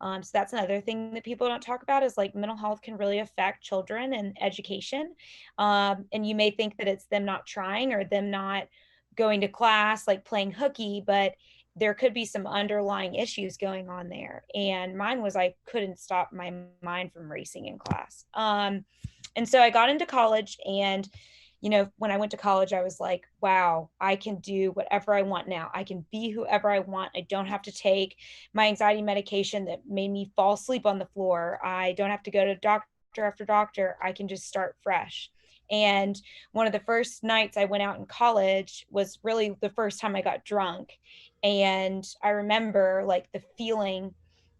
Speaker 6: So that's another thing that people don't talk about is like mental health can really affect children and education. And you may think that it's them not trying or them not going to class, like playing hooky, but there could be some underlying issues going on there. And mine was I couldn't stop my mind from racing in class. And so I got into college, and when I went to college, I was like, wow, I can do whatever I want now. I can be whoever I want. I don't have to take my anxiety medication that made me fall asleep on the floor. I don't have to go to doctor after doctor. I can just start fresh. And one of the first nights I went out in college was really the first time I got drunk. And I remember like the feeling,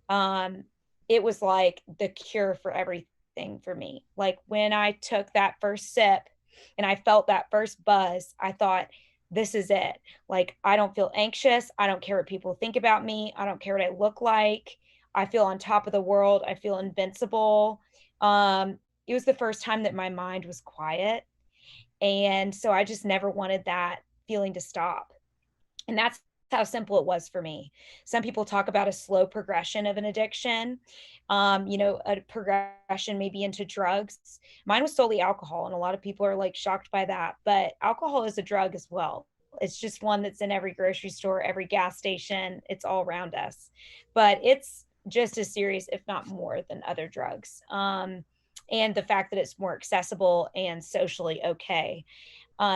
Speaker 6: um, it was like the cure for everything for me. Like when I took that first sip and I felt that first buzz, I thought, this is it. Like, I don't feel anxious. I don't care what people think about me. I don't care what I look like. I feel on top of the world. I feel invincible. It was the first time that my mind was quiet. And so I just never wanted that feeling to stop. And that's how simple it was for me. Some people talk about a slow progression of an addiction, a progression maybe into drugs. Mine was solely alcohol, and a lot of people are like shocked by that. But alcohol is a drug as well. It's just one that's in every grocery store, every gas station. It's all around us. But it's just as serious, if not more, than other drugs. And the fact that it's more accessible and socially okay.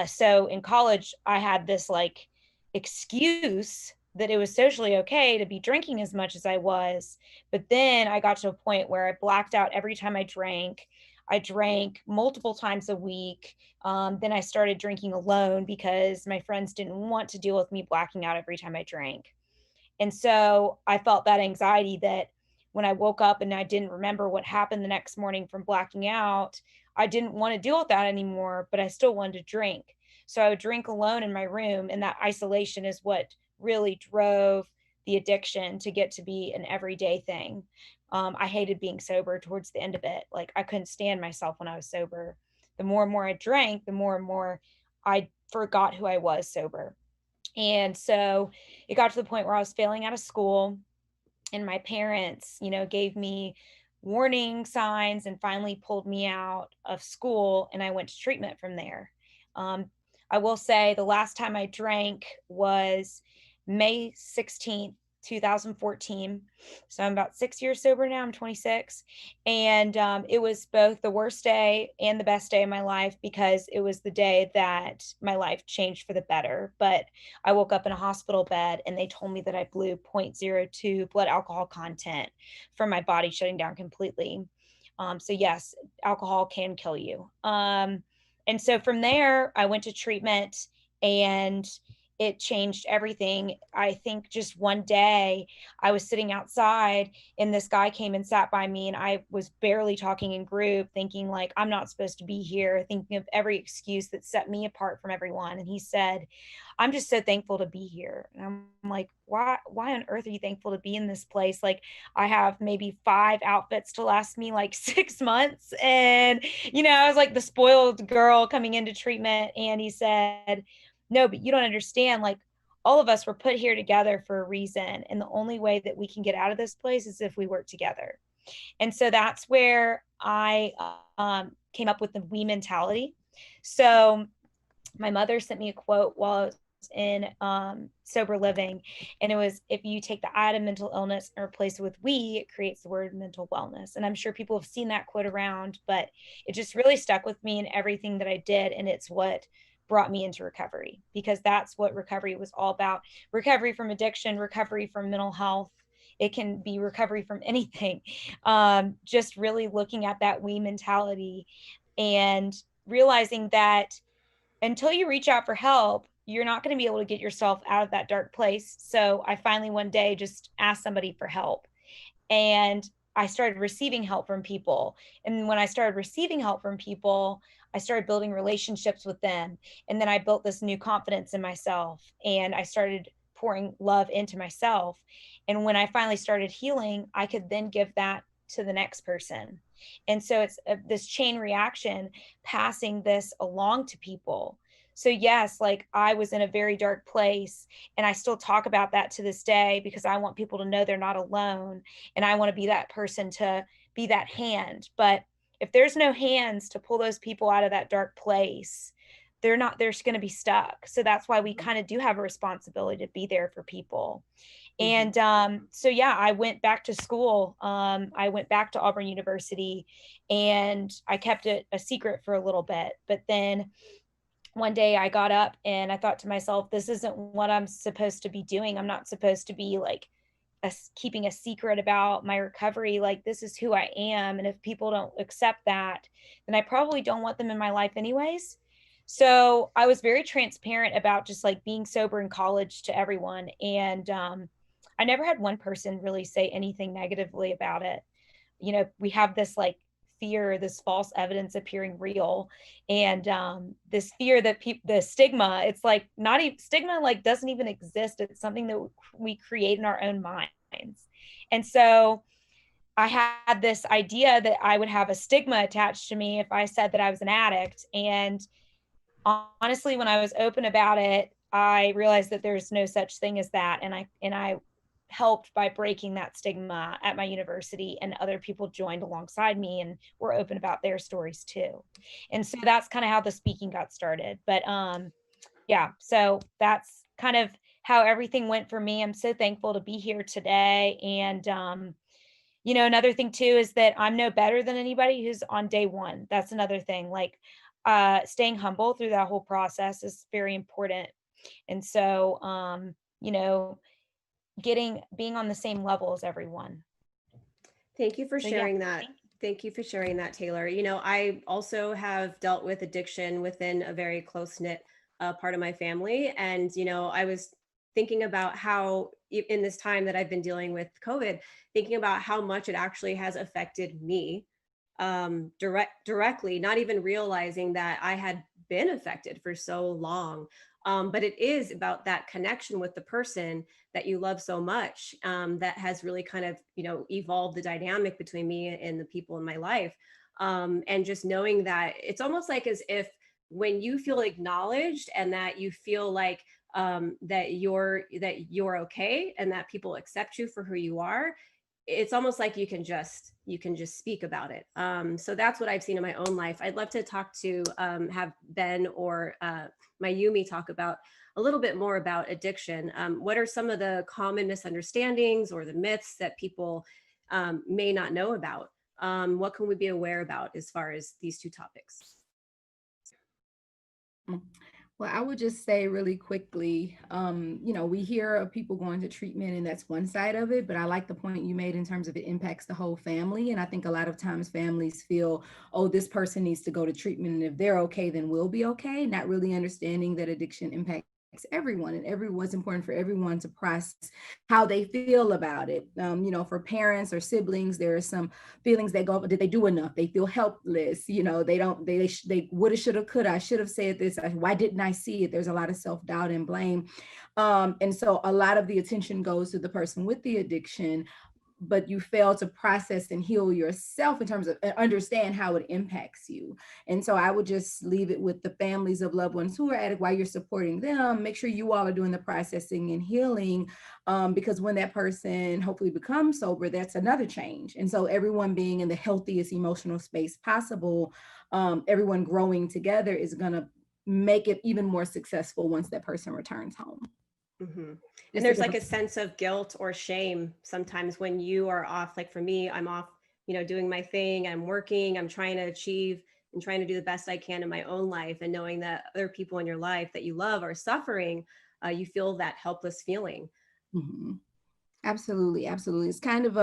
Speaker 6: So in college, I had this like excuse that it was socially okay to be drinking as much as I was. But then I got to a point where I blacked out every time I drank. I drank multiple times a week. Then I started drinking alone because my friends didn't want to deal with me blacking out every time I drank. And so I felt that anxiety that when I woke up and I didn't remember what happened the next morning from blacking out, I didn't want to deal with that anymore, but I still wanted to drink. So I would drink alone in my room, and that isolation is what really drove the addiction to get to be an everyday thing. I hated being sober towards the end of it. Like I couldn't stand myself when I was sober. The more and more I drank, the more and more I forgot who I was sober. And so it got to the point where I was failing out of school, and my parents, gave me warning signs and finally pulled me out of school, and I went to treatment from there. Um, I will say the last time I drank was May 16th, 2014. So I'm about 6 years sober now. I'm 26. And it was both the worst day and the best day of my life because it was the day that my life changed for the better. But I woke up in a hospital bed and they told me that I blew 0.02 blood alcohol content from my body shutting down completely. So yes, alcohol can kill you. And so from there, I went to treatment, and it changed everything. I think just one day I was sitting outside and this guy came and sat by me, and I was barely talking in group, thinking like, I'm not supposed to be here, thinking of every excuse that set me apart from everyone. And he said, I'm just so thankful to be here. And I'm like, why on earth are you thankful to be in this place? Like I have maybe 5 outfits to last me like 6 months. And, I was like the spoiled girl coming into treatment. And he said, no, but you don't understand. Like all of us were put here together for a reason. And the only way that we can get out of this place is if we work together. And so that's where I came up with the we mentality. So my mother sent me a quote while I was in sober living, and it was, if you take the I of mental illness and replace it with we, it creates the word mental wellness. And I'm sure people have seen that quote around, but it just really stuck with me in everything that I did. And it's what brought me into recovery, because that's what recovery was all about. Recovery from addiction, recovery from mental health. It can be recovery from anything. Just really looking at that we mentality and realizing that until you reach out for help, you're not going to be able to get yourself out of that dark place. So I finally one day just asked somebody for help, and I started receiving help from people. And when I started receiving help from people, I started building relationships with them. And then I built this new confidence in myself, and I started pouring love into myself. And when I finally started healing, I could then give that to the next person. And so it's this chain reaction, passing this along to people. So yes, like I was in a very dark place, and I still talk about that to this day because I want people to know they're not alone, and I want to be that person, to be that hand. But if there's no hands to pull those people out of that dark place, they're going to be stuck. So that's why we kind of do have a responsibility to be there for people. And so, yeah, I went back to school. I went back to Auburn University, and I kept it a secret for a little bit. But then one day I got up and I thought to myself, this isn't what I'm supposed to be doing. I'm not supposed to be like keeping a secret about my recovery. Like, this is who I am. And if people don't accept that, then I probably don't want them in my life anyways. So I was very transparent about just like being sober in college to everyone. And I never had one person really say anything negatively about it. You know, we have this like fear, this false evidence appearing real, and this fear that the stigma, it's like not even stigma, like doesn't even exist. It's something that we create in our own minds. And so I had this idea that I would have a stigma attached to me if I said that I was an addict. And honestly, when I was open about it, I realized that there's no such thing as that. And I helped by breaking that stigma at my university, and other people joined alongside me and were open about their stories too. And so that's kind of how the speaking got started. But yeah, so that's kind of how everything went for me. I'm so thankful to be here today. And you know, another thing too is that I'm no better than anybody who's on day one. That's another thing. Like staying humble through that whole process is very important. And so you know, being on the same level as everyone.
Speaker 1: Thank you for
Speaker 6: So yeah.
Speaker 1: sharing that. Thank you for sharing that, Taylor. You know, I also have dealt with addiction within a very close knit part of my family. And, you know, I was thinking about how in this time that I've been dealing with COVID, thinking about how much it actually has affected me directly, not even realizing that I had been affected for so long. But it is about that connection with the person that you love so much, that has really kind of, you know, evolved the dynamic between me and the people in my life. And just knowing that it's almost like as if when you feel acknowledged and that you feel like that you're okay and that people accept you for who you are, it's almost like you can just speak about it. So that's what I've seen in my own life. I'd love to talk to have Ben or Mayumi talk about a little bit more about addiction. What are some of the common misunderstandings or the myths that people may not know about? What can we be aware about as far as these two topics?
Speaker 3: Well, I would just say really quickly, you know, we hear of people going to treatment and that's one side of it, but I like the point you made in terms of it impacts the whole family. And I think a lot of times families feel, oh, this person needs to go to treatment, and if they're okay, then we'll be okay. Not really understanding that addiction impacts everyone, and everyone's important for everyone to process how they feel about it. You know, for parents or siblings, there are some feelings they go, did they do enough? They feel helpless. You know, they don't, they woulda, shoulda, coulda, I should have said this. Why didn't I see it? There's a lot of self-doubt and blame. And so a lot of the attention goes to the person with the addiction, but you fail to process and heal yourself in terms of understand how it impacts you. And so I would just leave it with the families of loved ones who are at it while you're supporting them. Make sure you all are doing the processing and healing, because when that person hopefully becomes sober, that's another change. And so everyone being in the healthiest emotional space possible, everyone growing together is going to make it even more successful once that person returns home.
Speaker 1: Mm-hmm. And there's like a sense of guilt or shame sometimes when you are off. Like for me, I'm off, you know, doing my thing, I'm working, I'm trying to achieve and trying to do the best I can in my own life. And knowing that other people in your life that you love are suffering, you feel that helpless feeling.
Speaker 3: Mm-hmm. Absolutely, absolutely. It's kind of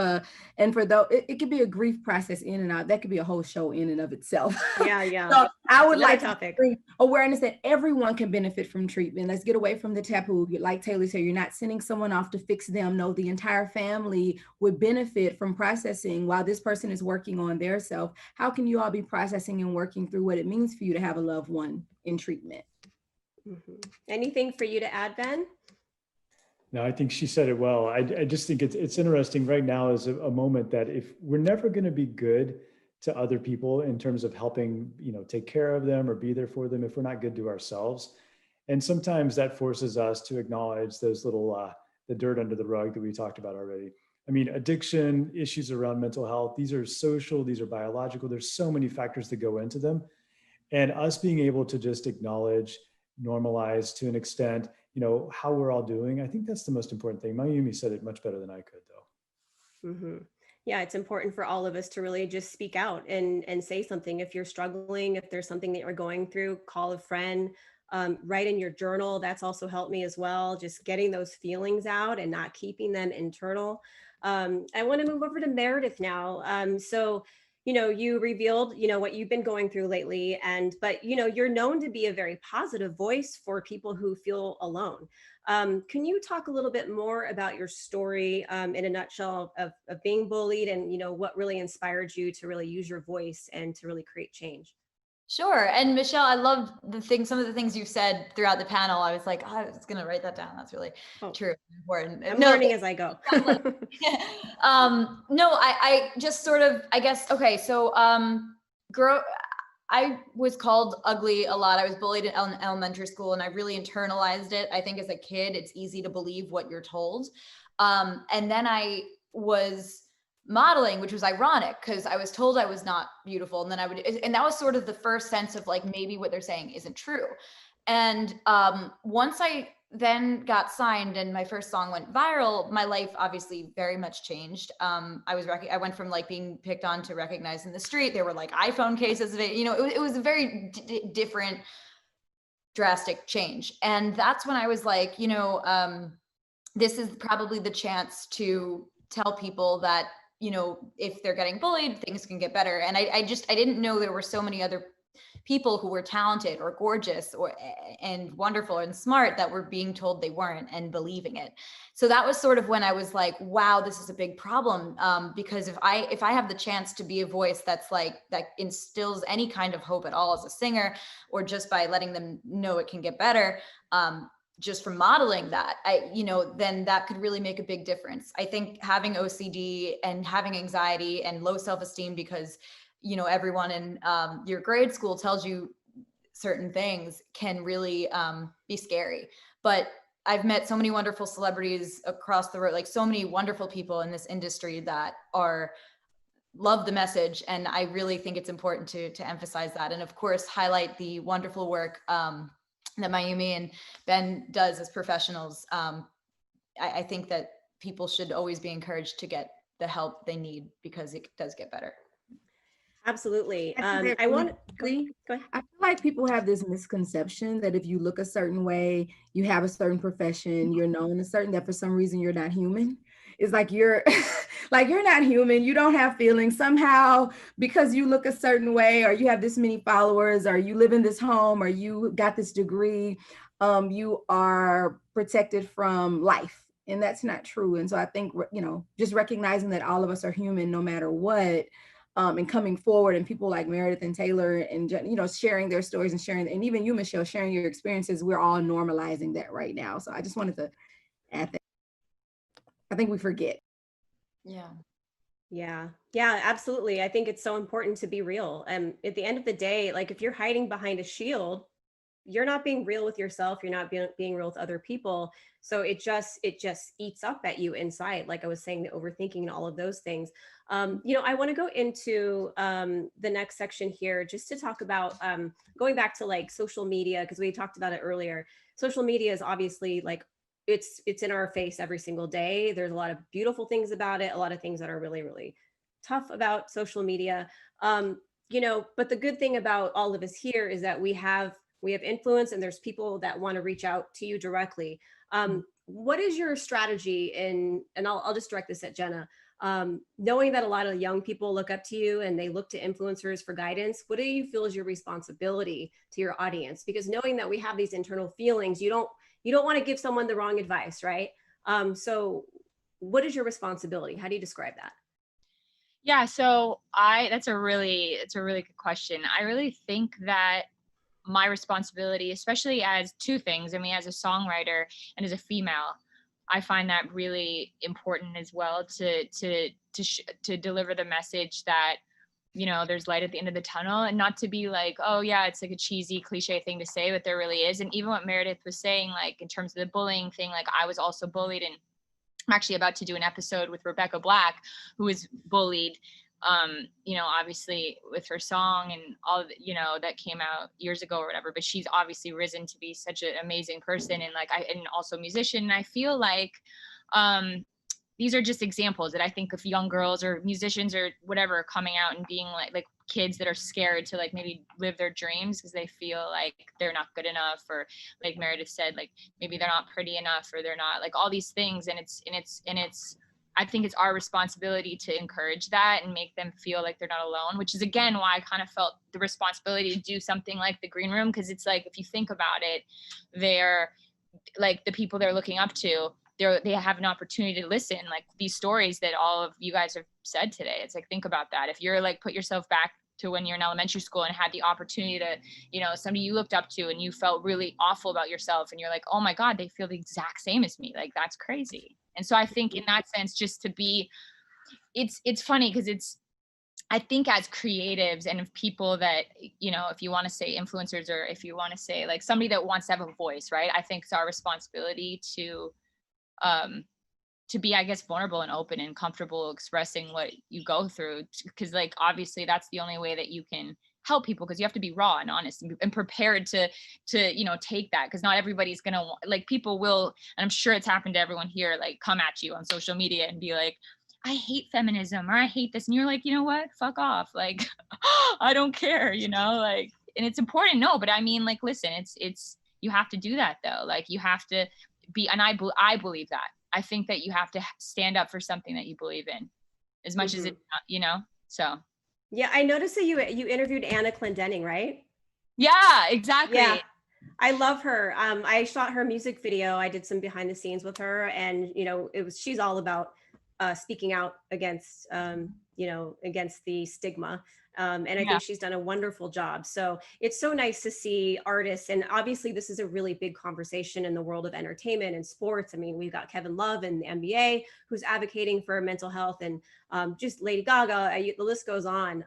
Speaker 3: and for though it could be a grief process in and out. That could be a whole show in and of itself.
Speaker 1: Yeah.
Speaker 3: So I would
Speaker 1: Another
Speaker 3: like
Speaker 1: topic.
Speaker 3: to bring awareness that everyone can benefit from treatment. Let's get away from the taboo. Like Taylor said, you're not sending someone off to fix them. No, the entire family would benefit from processing while this person is working on their self. How can you all be processing and working through what it means for you to have a loved one in treatment?
Speaker 1: Mm-hmm. Anything for you to add, Ben?
Speaker 2: No, I think she said it well. I just think it's interesting right now is a moment that if we're never going to be good to other people in terms of helping, you know, take care of them or be there for them, if we're not good to ourselves. And sometimes that forces us to acknowledge those little, the dirt under the rug that we talked about already. I mean, addiction, issues around mental health, these are social, these are biological. There's so many factors that go into them. And us being able to just acknowledge, normalize to an extent, you know, how we're all doing. I think that's the most important thing. Mayumi said it much better than I could, though.
Speaker 1: Mm-hmm. Yeah, it's important for all of us to really just speak out and say something. If you're struggling, if there's something that you're going through, call a friend, write in your journal. That's also helped me as well. Just getting those feelings out and not keeping them internal. I want to move over to Meredith now. So, you revealed, what you've been going through lately, but, you're known to be a very positive voice for people who feel alone. Can you talk a little bit more about your story in a nutshell of being bullied and, what really inspired you to really use your voice and to really create change?
Speaker 4: Sure. And Michelle, I loved some of the things you've said throughout the panel. I was like, oh, I was going to write that down. That's really true. Important.
Speaker 1: I'm learning as I go.
Speaker 4: No, I just sort of, I guess, okay. So, I was called ugly a lot. I was bullied in elementary school and I really internalized it. I think as a kid, it's easy to believe what you're told. And then I was modeling, which was ironic because I was told I was not beautiful. And then and that was sort of the first sense of like, maybe what they're saying isn't true. And once I then got signed and my first song went viral, my life obviously very much changed. I went from like being picked on to recognized in the street. There were like iPhone cases of it. It was a very different, drastic change. And that's when I was like, this is probably the chance to tell people that, if they're getting bullied, things can get better. And I didn't know there were so many other people who were talented or gorgeous and wonderful and smart that were being told they weren't and believing it. So that was sort of when I was like, wow, this is a big problem. Because if I have the chance to be a voice that instills any kind of hope at all as a singer, or just by letting them know it can get better, just from modeling that, then that could really make a big difference. I think having OCD and having anxiety and low self-esteem because, everyone in your grade school tells you certain things can really be scary. But I've met so many wonderful celebrities across the road, like so many wonderful people in this industry that love the message. And I really think it's important to emphasize that. And of course, highlight the wonderful work that Mayumi and Ben does as professionals. I think that people should always be encouraged to get the help they need because it does get better.
Speaker 1: Absolutely.
Speaker 3: I want to go ahead. I feel like people have this misconception that if you look a certain way, you have a certain profession, you're known a certain, that for some reason you're not human. It's like you're you're not human. You don't have feelings somehow because you look a certain way, or you have this many followers, or you live in this home, or you got this degree. You are protected from life, and that's not true. And so I think just recognizing that all of us are human, no matter what. And coming forward, and people like Meredith and Taylor and sharing their stories and sharing, and even you, Michelle, sharing your experiences, we're all normalizing that right now. So I just wanted to add that. I think we forget.
Speaker 1: Yeah, absolutely. I think it's so important to be real. And at the end of the day, like if you're hiding behind a shield, you're not being real with yourself. You're not being real with other people. So it just eats up at you inside. Like I was saying, the overthinking and all of those things. I want to go into the next section here just to talk about going back to like social media, because we talked about it earlier. Social media is obviously like it's in our face every single day. There's a lot of beautiful things about it, a lot of things that are really, really tough about social media. But the good thing about all of us here is that we have influence, and there's people that want to reach out to you directly. What is your strategy and I'll just direct this at Jenna, knowing that a lot of young people look up to you and they look to influencers for guidance, what do you feel is your responsibility to your audience? Because knowing that we have these internal feelings, you don't want to give someone the wrong advice, right? So what is your responsibility? How do you describe that?
Speaker 5: Yeah, so that's a really good question. I really think that my responsibility, especially as two things, I mean, as a songwriter and as a female, I find that really important as well to deliver the message that, there's light at the end of the tunnel, and not to be like, oh yeah, it's like a cheesy cliche thing to say, but there really is. And even what Meredith was saying, like in terms of the bullying thing, like I was also bullied, and I'm actually about to do an episode with Rebecca Black, who was bullied, obviously with her song and all of that came out years ago or whatever, but she's obviously risen to be such an amazing person and also a musician. And I feel like, these are just examples that I think of young girls or musicians or whatever coming out and being like kids that are scared to like maybe live their dreams because they feel like they're not good enough, or like Meredith said, like maybe they're not pretty enough, or they're not like all these things. And it's I think it's our responsibility to encourage that and make them feel like they're not alone, which is again why I kind of felt the responsibility to do something like the Green Room, because it's like, if you think about it, they're like the people they're looking up to, they have an opportunity to listen, like these stories that all of you guys have said today. It's like, think about that. If you're like, put yourself back to when you're in elementary school and had the opportunity to, you know, somebody you looked up to and you felt really awful about yourself and you're like, oh my God, they feel the exact same as me. Like, that's crazy. And so I think in that sense, just to be, it's funny because I think as creatives and if people that, you know, if you want to say influencers, or if you want to say like somebody that wants to have a voice, right? I think it's our responsibility to be, I guess, vulnerable and open and comfortable expressing what you go through. Because like, obviously that's the only way that you can help people, because you have to be raw and honest and prepared to, you know, take that. Because not everybody's going to like, people will, and I'm sure it's happened to everyone here, like come at you on social media and be like, I hate feminism, or I hate this. And you're like, you know what, fuck off. Like, I don't care, you know, like, and it's important. No, but I mean, like, listen, it's, you have to do that though. Like you have to be, and I believe that. I think that you have to stand up for something that you believe in as much as it, you know, so.
Speaker 1: Yeah, I noticed that you interviewed Anna Clendenning, right?
Speaker 5: Yeah, exactly.
Speaker 1: Yeah, I love her. I shot her music video. I did some behind the scenes with her, and you know, she's all about speaking out against you know, against the stigma. And I think she's done a wonderful job. So it's so nice to see artists. And obviously this is a really big conversation in the world of entertainment and sports. I mean, we've got Kevin Love in the NBA who's advocating for mental health, and just Lady Gaga, the list goes on.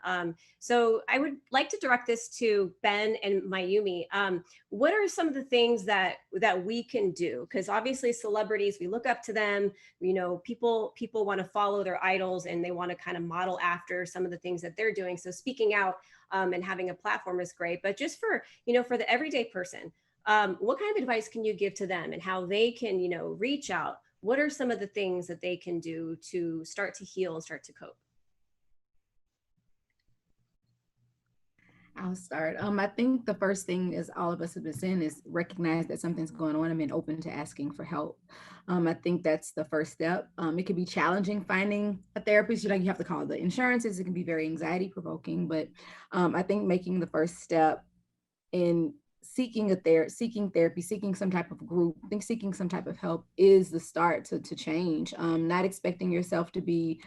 Speaker 1: So I would like to direct this to Ben and Mayumi. What are some of the things that we can do? Because obviously celebrities, we look up to them. You know, people want to follow their idols and they want to kind of model after some of the things that they're doing. So speaking out and having a platform is great. But just for, you know, for the everyday person, what kind of advice can you give to them and how they can, you know, reach out? What are some of the things that they can do to start to heal and start to cope?
Speaker 3: I'll start. I think the first thing, as all of us have been saying, is recognize that something's going on and being open to asking for help. I think that's the first step. It can be challenging finding a therapist. You know, you have to call the insurances. It can be very anxiety provoking, but I think making the first step in seeking therapy, seeking some type of group, I think seeking some type of help is the start to change. Not expecting yourself to be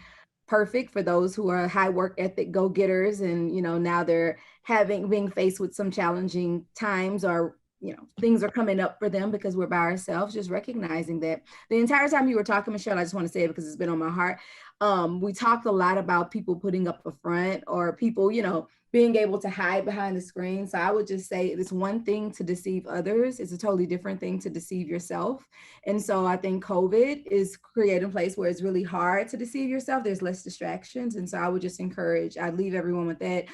Speaker 3: perfect for those who are high work ethic go-getters, and you know, now they're being faced with some challenging times, or you know, things are coming up for them because we're by ourselves. Just recognizing that. The entire time you were talking, Michelle, I just want to say it because it's been on my heart. We talked a lot about people putting up a front, or people, you know, being able to hide behind the screen. So I would just say it's one thing to deceive others. It's a totally different thing to deceive yourself. And so I think COVID is creating a place where it's really hard to deceive yourself. There's less distractions. And so I would just I'd leave everyone with that.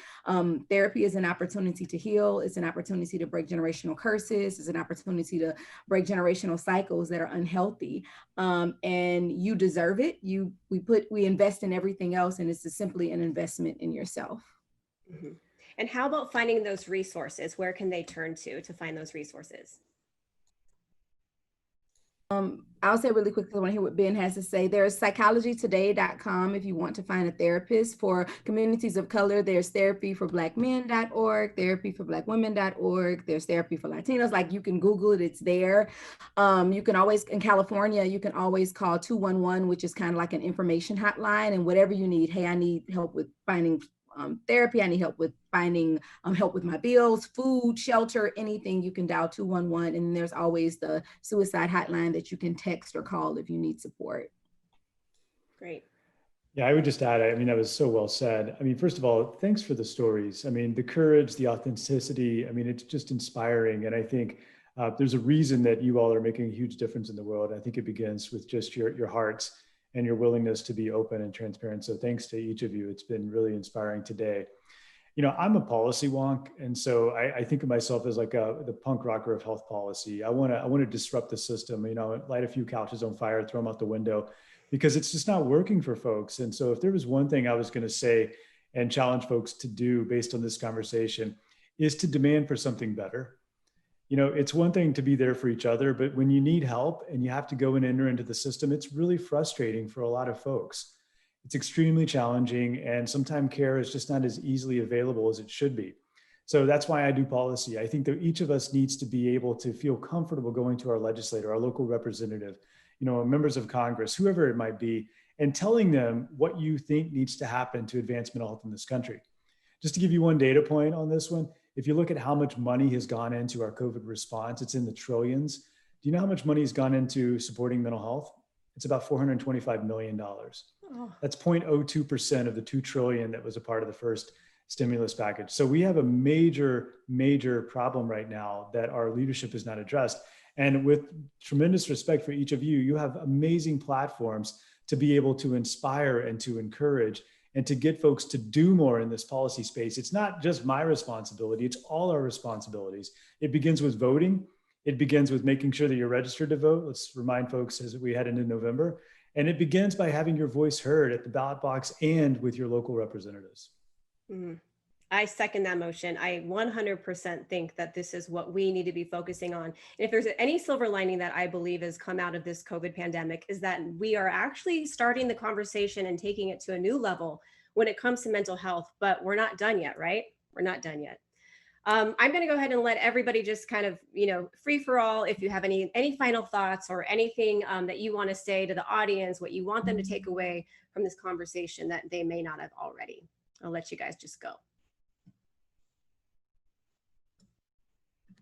Speaker 3: Therapy is an opportunity to heal. It's an opportunity to break generational curses. It's an opportunity to break generational cycles that are unhealthy. And you deserve it. We invest in everything else, and it's just simply an investment in yourself.
Speaker 1: Mm-hmm. And how about finding those resources? Where can they turn to find those resources?
Speaker 3: I'll say really quickly, I want to hear what Ben has to say. There's psychologytoday.com if you want to find a therapist. For communities of color, there's therapyforblackmen.org, therapyforblackwomen.org. There's therapy for Latinos. Like, you can Google it, it's there. You can always, in California, you can always call 211, which is kind of like an information hotline, and whatever you need. Hey, I need help with finding therapy. I need help with finding help with my bills, food, shelter, anything. You can dial 211. And there's always the suicide hotline that you can text or call if you need support.
Speaker 1: Great.
Speaker 2: Yeah, I would just add, I mean, that was so well said. I mean, first of all, thanks for the stories. I mean, the courage, the authenticity, I mean, it's just inspiring. And I think there's a reason that you all are making a huge difference in the world. I think it begins with just your hearts and your willingness to be open and transparent. So thanks to each of you. It's been really inspiring today. You know, I'm a policy wonk. And so I think of myself as like the punk rocker of health policy. I want to disrupt the system, you know, light a few couches on fire, throw them out the window. because it's just not working for folks. And so if there was one thing I was going to say and challenge folks to do based on this conversation, is to demand for something better. You know, it's one thing to be there for each other, but when you need help and you have to go and enter into the system, it's really frustrating for a lot of folks. It's extremely challenging, and sometimes care is just not as easily available as it should be. So that's why I do policy. I think that each of us needs to be able to feel comfortable going to our legislator, our local representative, you know, members of Congress, whoever it might be, and telling them what you think needs to happen to advance mental health in this country. Just to give you one data point on this one, if you look at how much money has gone into our COVID response, it's in the trillions. Do you know how much money has gone into supporting mental health? It's about $425 million.
Speaker 1: Oh.
Speaker 2: That's 0.02% of the 2 trillion that was a part of the first stimulus package. So we have a major, major problem right now that our leadership has not addressed. And with tremendous respect for each of you, you have amazing platforms to be able to inspire and to encourage and to get folks to do more in this policy space. It's not just my responsibility, it's all our responsibilities. It begins with voting. It begins with making sure that you're registered to vote. Let's remind folks as we head into November. And it begins by having your voice heard at the ballot box and with your local representatives.
Speaker 1: Mm. I second that motion. I 100% think that this is what we need to be focusing on. And if there's any silver lining that I believe has come out of this COVID pandemic, is that we are actually starting the conversation and taking it to a new level when it comes to mental health, but we're not done yet, right? We're not done yet. I'm going to go ahead and let everybody just kind of, you know, free for all. If you have any final thoughts or anything that you want to say to the audience, what you want them to take away from this conversation that they may not have already. I'll let you guys just go.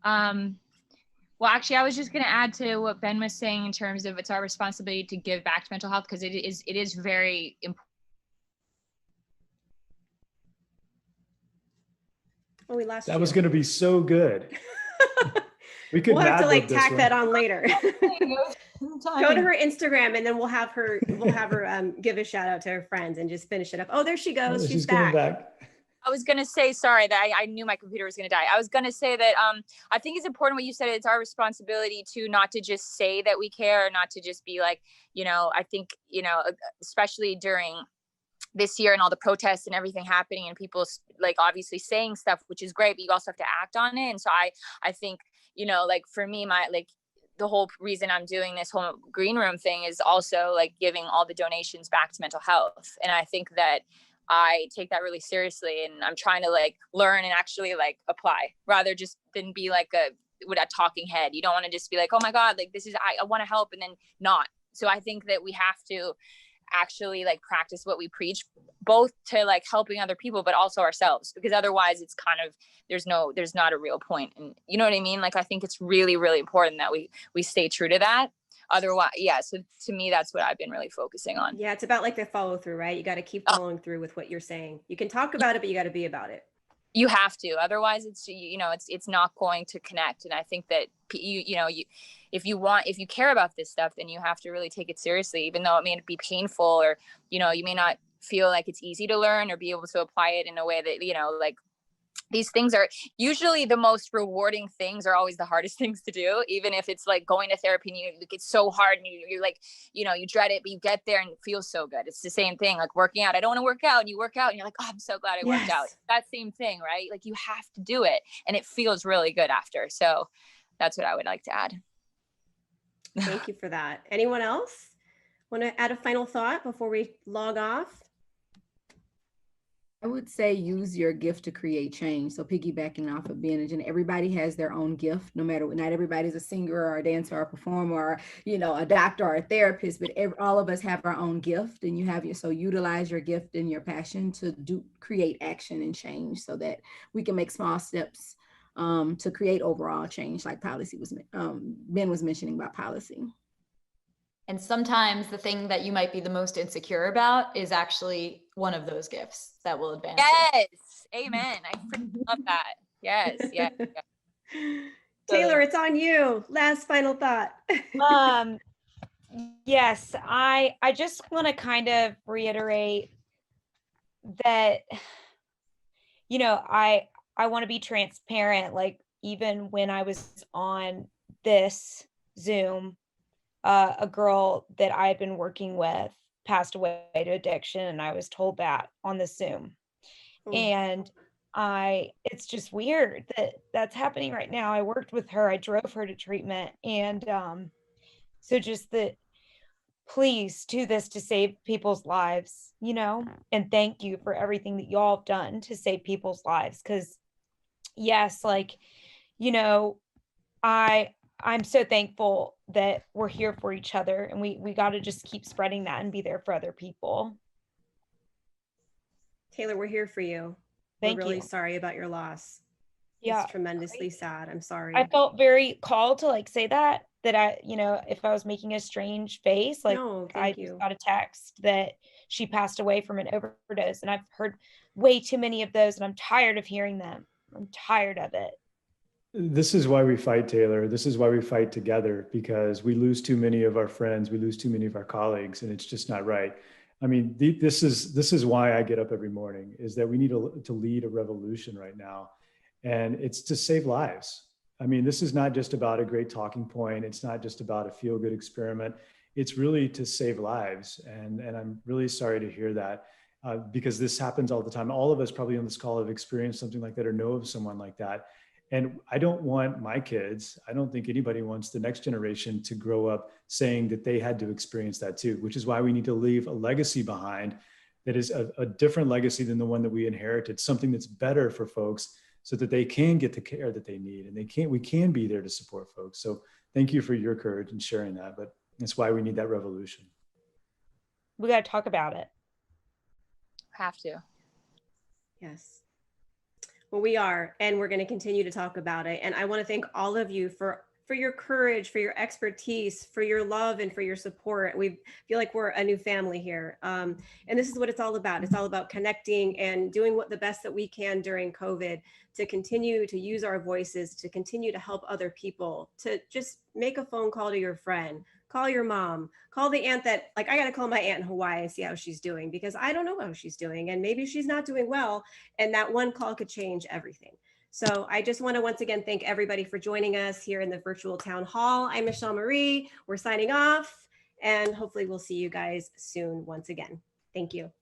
Speaker 5: Well, actually, I was just going to add to what Ben was saying in terms of it's our responsibility to give back to mental health, because it is very important.
Speaker 1: Oh, we lost
Speaker 2: That
Speaker 1: you.
Speaker 2: was going to be so good. We could
Speaker 1: we'll have to like
Speaker 2: this
Speaker 1: tack
Speaker 2: one.
Speaker 1: that on later. Go to her Instagram and then we'll have her give a shout out to her friends and just finish it up. Oh, there she goes.
Speaker 2: Oh,
Speaker 1: she's
Speaker 2: coming
Speaker 1: back.
Speaker 7: I was going to say, sorry, that I knew my computer was going to die. I was going to say that I think it's important what you said. It's our responsibility to not to just say that we care, not to just be like, you know, I think, you know, especially during this year and all the protests and everything happening and people like obviously saying stuff, which is great, but you also have to act on it. And so I think, you know, like for me, the whole reason I'm doing this whole green room thing is also like giving all the donations back to mental health. And I think that I take that really seriously, and I'm trying to like learn and actually like apply rather just than be like with a talking head. You don't want to just be like, oh my God, like this is, I want to help and then not. So I think that we have to actually like practice what we preach, both to like helping other people, but also ourselves, because otherwise it's kind of, there's not a real point. And you know what I mean? Like, I think it's really, really important that we stay true to that. Otherwise, yeah. So to me, that's what I've been really focusing on.
Speaker 1: Yeah. It's about like the follow through, right? You got to keep following through with what you're saying. You can talk about it, but you got to be about it.
Speaker 7: You have to, otherwise it's, you know, it's not going to connect. And I think that if you care about this stuff, then you have to really take it seriously, even though it may be painful, or, you know, you may not feel like it's easy to learn or be able to apply it in a way that, you know, like these things are usually the most rewarding things are always the hardest things to do, even if it's like going to therapy and you get so hard and you're like, you know, you dread it, but you get there and it feels so good. It's the same thing, like working out. I don't want to work out, and you work out and you're like, oh, I'm so glad I worked out. That same thing, right? Like you have to do it and it feels really good after. So that's what I would like to add.
Speaker 1: Thank you for that. Anyone else want to add a final thought before we log off?
Speaker 3: I would say use your gift to create change. So piggybacking off of Benj, and everybody has their own gift, no matter what. Not everybody's a singer or a dancer or a performer or, you know, a doctor or a therapist, but all of us have our own gift, and so utilize your gift and your passion to create action and change so that we can make small steps to create overall change, like Ben was mentioning about policy.
Speaker 4: And sometimes the thing that you might be the most insecure about is actually one of those gifts that will advance.
Speaker 7: Yes. You. Amen. I love that. Yes. Yeah.
Speaker 1: Taylor, it's on you. Last final thought.
Speaker 6: Yes, I just want to kind of reiterate that, you know, I want to be transparent. Like, even when I was on this Zoom, a girl that I had been working with passed away to addiction, and I was told that on the Zoom.
Speaker 1: Oh,
Speaker 6: And it's just weird that that's happening right now. I worked with her, I drove her to treatment, and so just that, please do this to save people's lives, and thank you for everything that y'all have done to save people's lives. Because yes, like, you know, I'm so thankful that we're here for each other, and we got to just keep spreading that and be there for other people.
Speaker 1: Taylor, we're here for you. We're
Speaker 6: Thank
Speaker 1: really
Speaker 6: you.
Speaker 1: sorry about your loss.
Speaker 6: Yeah,
Speaker 1: It's tremendously
Speaker 6: crazy.
Speaker 1: sad. I'm sorry.
Speaker 6: I felt very called to like say that if I was making a strange face, like
Speaker 1: No,
Speaker 6: I
Speaker 1: thank
Speaker 6: just
Speaker 1: you.
Speaker 6: got a text that she passed away from an overdose, and I've heard way too many of those, and I'm tired of hearing them. I'm tired of it.
Speaker 2: This is why we fight, Taylor. This is why we fight together, because we lose too many of our friends, we lose too many of our colleagues, and it's just not right. I mean, this is why I get up every morning, is that we need to lead a revolution right now, and it's to save lives. I mean, this is not just about a great talking point. It's not just about a feel-good experiment. It's really to save lives, and I'm really sorry to hear that, because this happens all the time. All of us probably on this call have experienced something like that or know of someone like that. And I don't want my kids, I don't think anybody wants the next generation to grow up saying that they had to experience that too, which is why we need to leave a legacy behind that is a different legacy than the one that we inherited, something that's better for folks so that they can get the care that they need, and we can be there to support folks. So thank you for your courage in sharing that, but that's why we need that revolution.
Speaker 6: We got to talk about it.
Speaker 7: Have to.
Speaker 1: Yes. Well, we are, and we're going to continue to talk about it. And I want to thank all of you for your courage, for your expertise, for your love, and for your support. We feel like we're a new family here. And this is what it's all about. It's all about connecting and doing what the best that we can during COVID to continue to use our voices, to continue to help other people, to just make a phone call to your friend, call your mom, call the aunt that, like, I got to call my aunt in Hawaii and see how she's doing, because I don't know how she's doing. And maybe she's not doing well. And that one call could change everything. So I just want to once again thank everybody for joining us here in the virtual town hall. I'm Michelle Marie. We're signing off, and hopefully we'll see you guys soon once again. Thank you.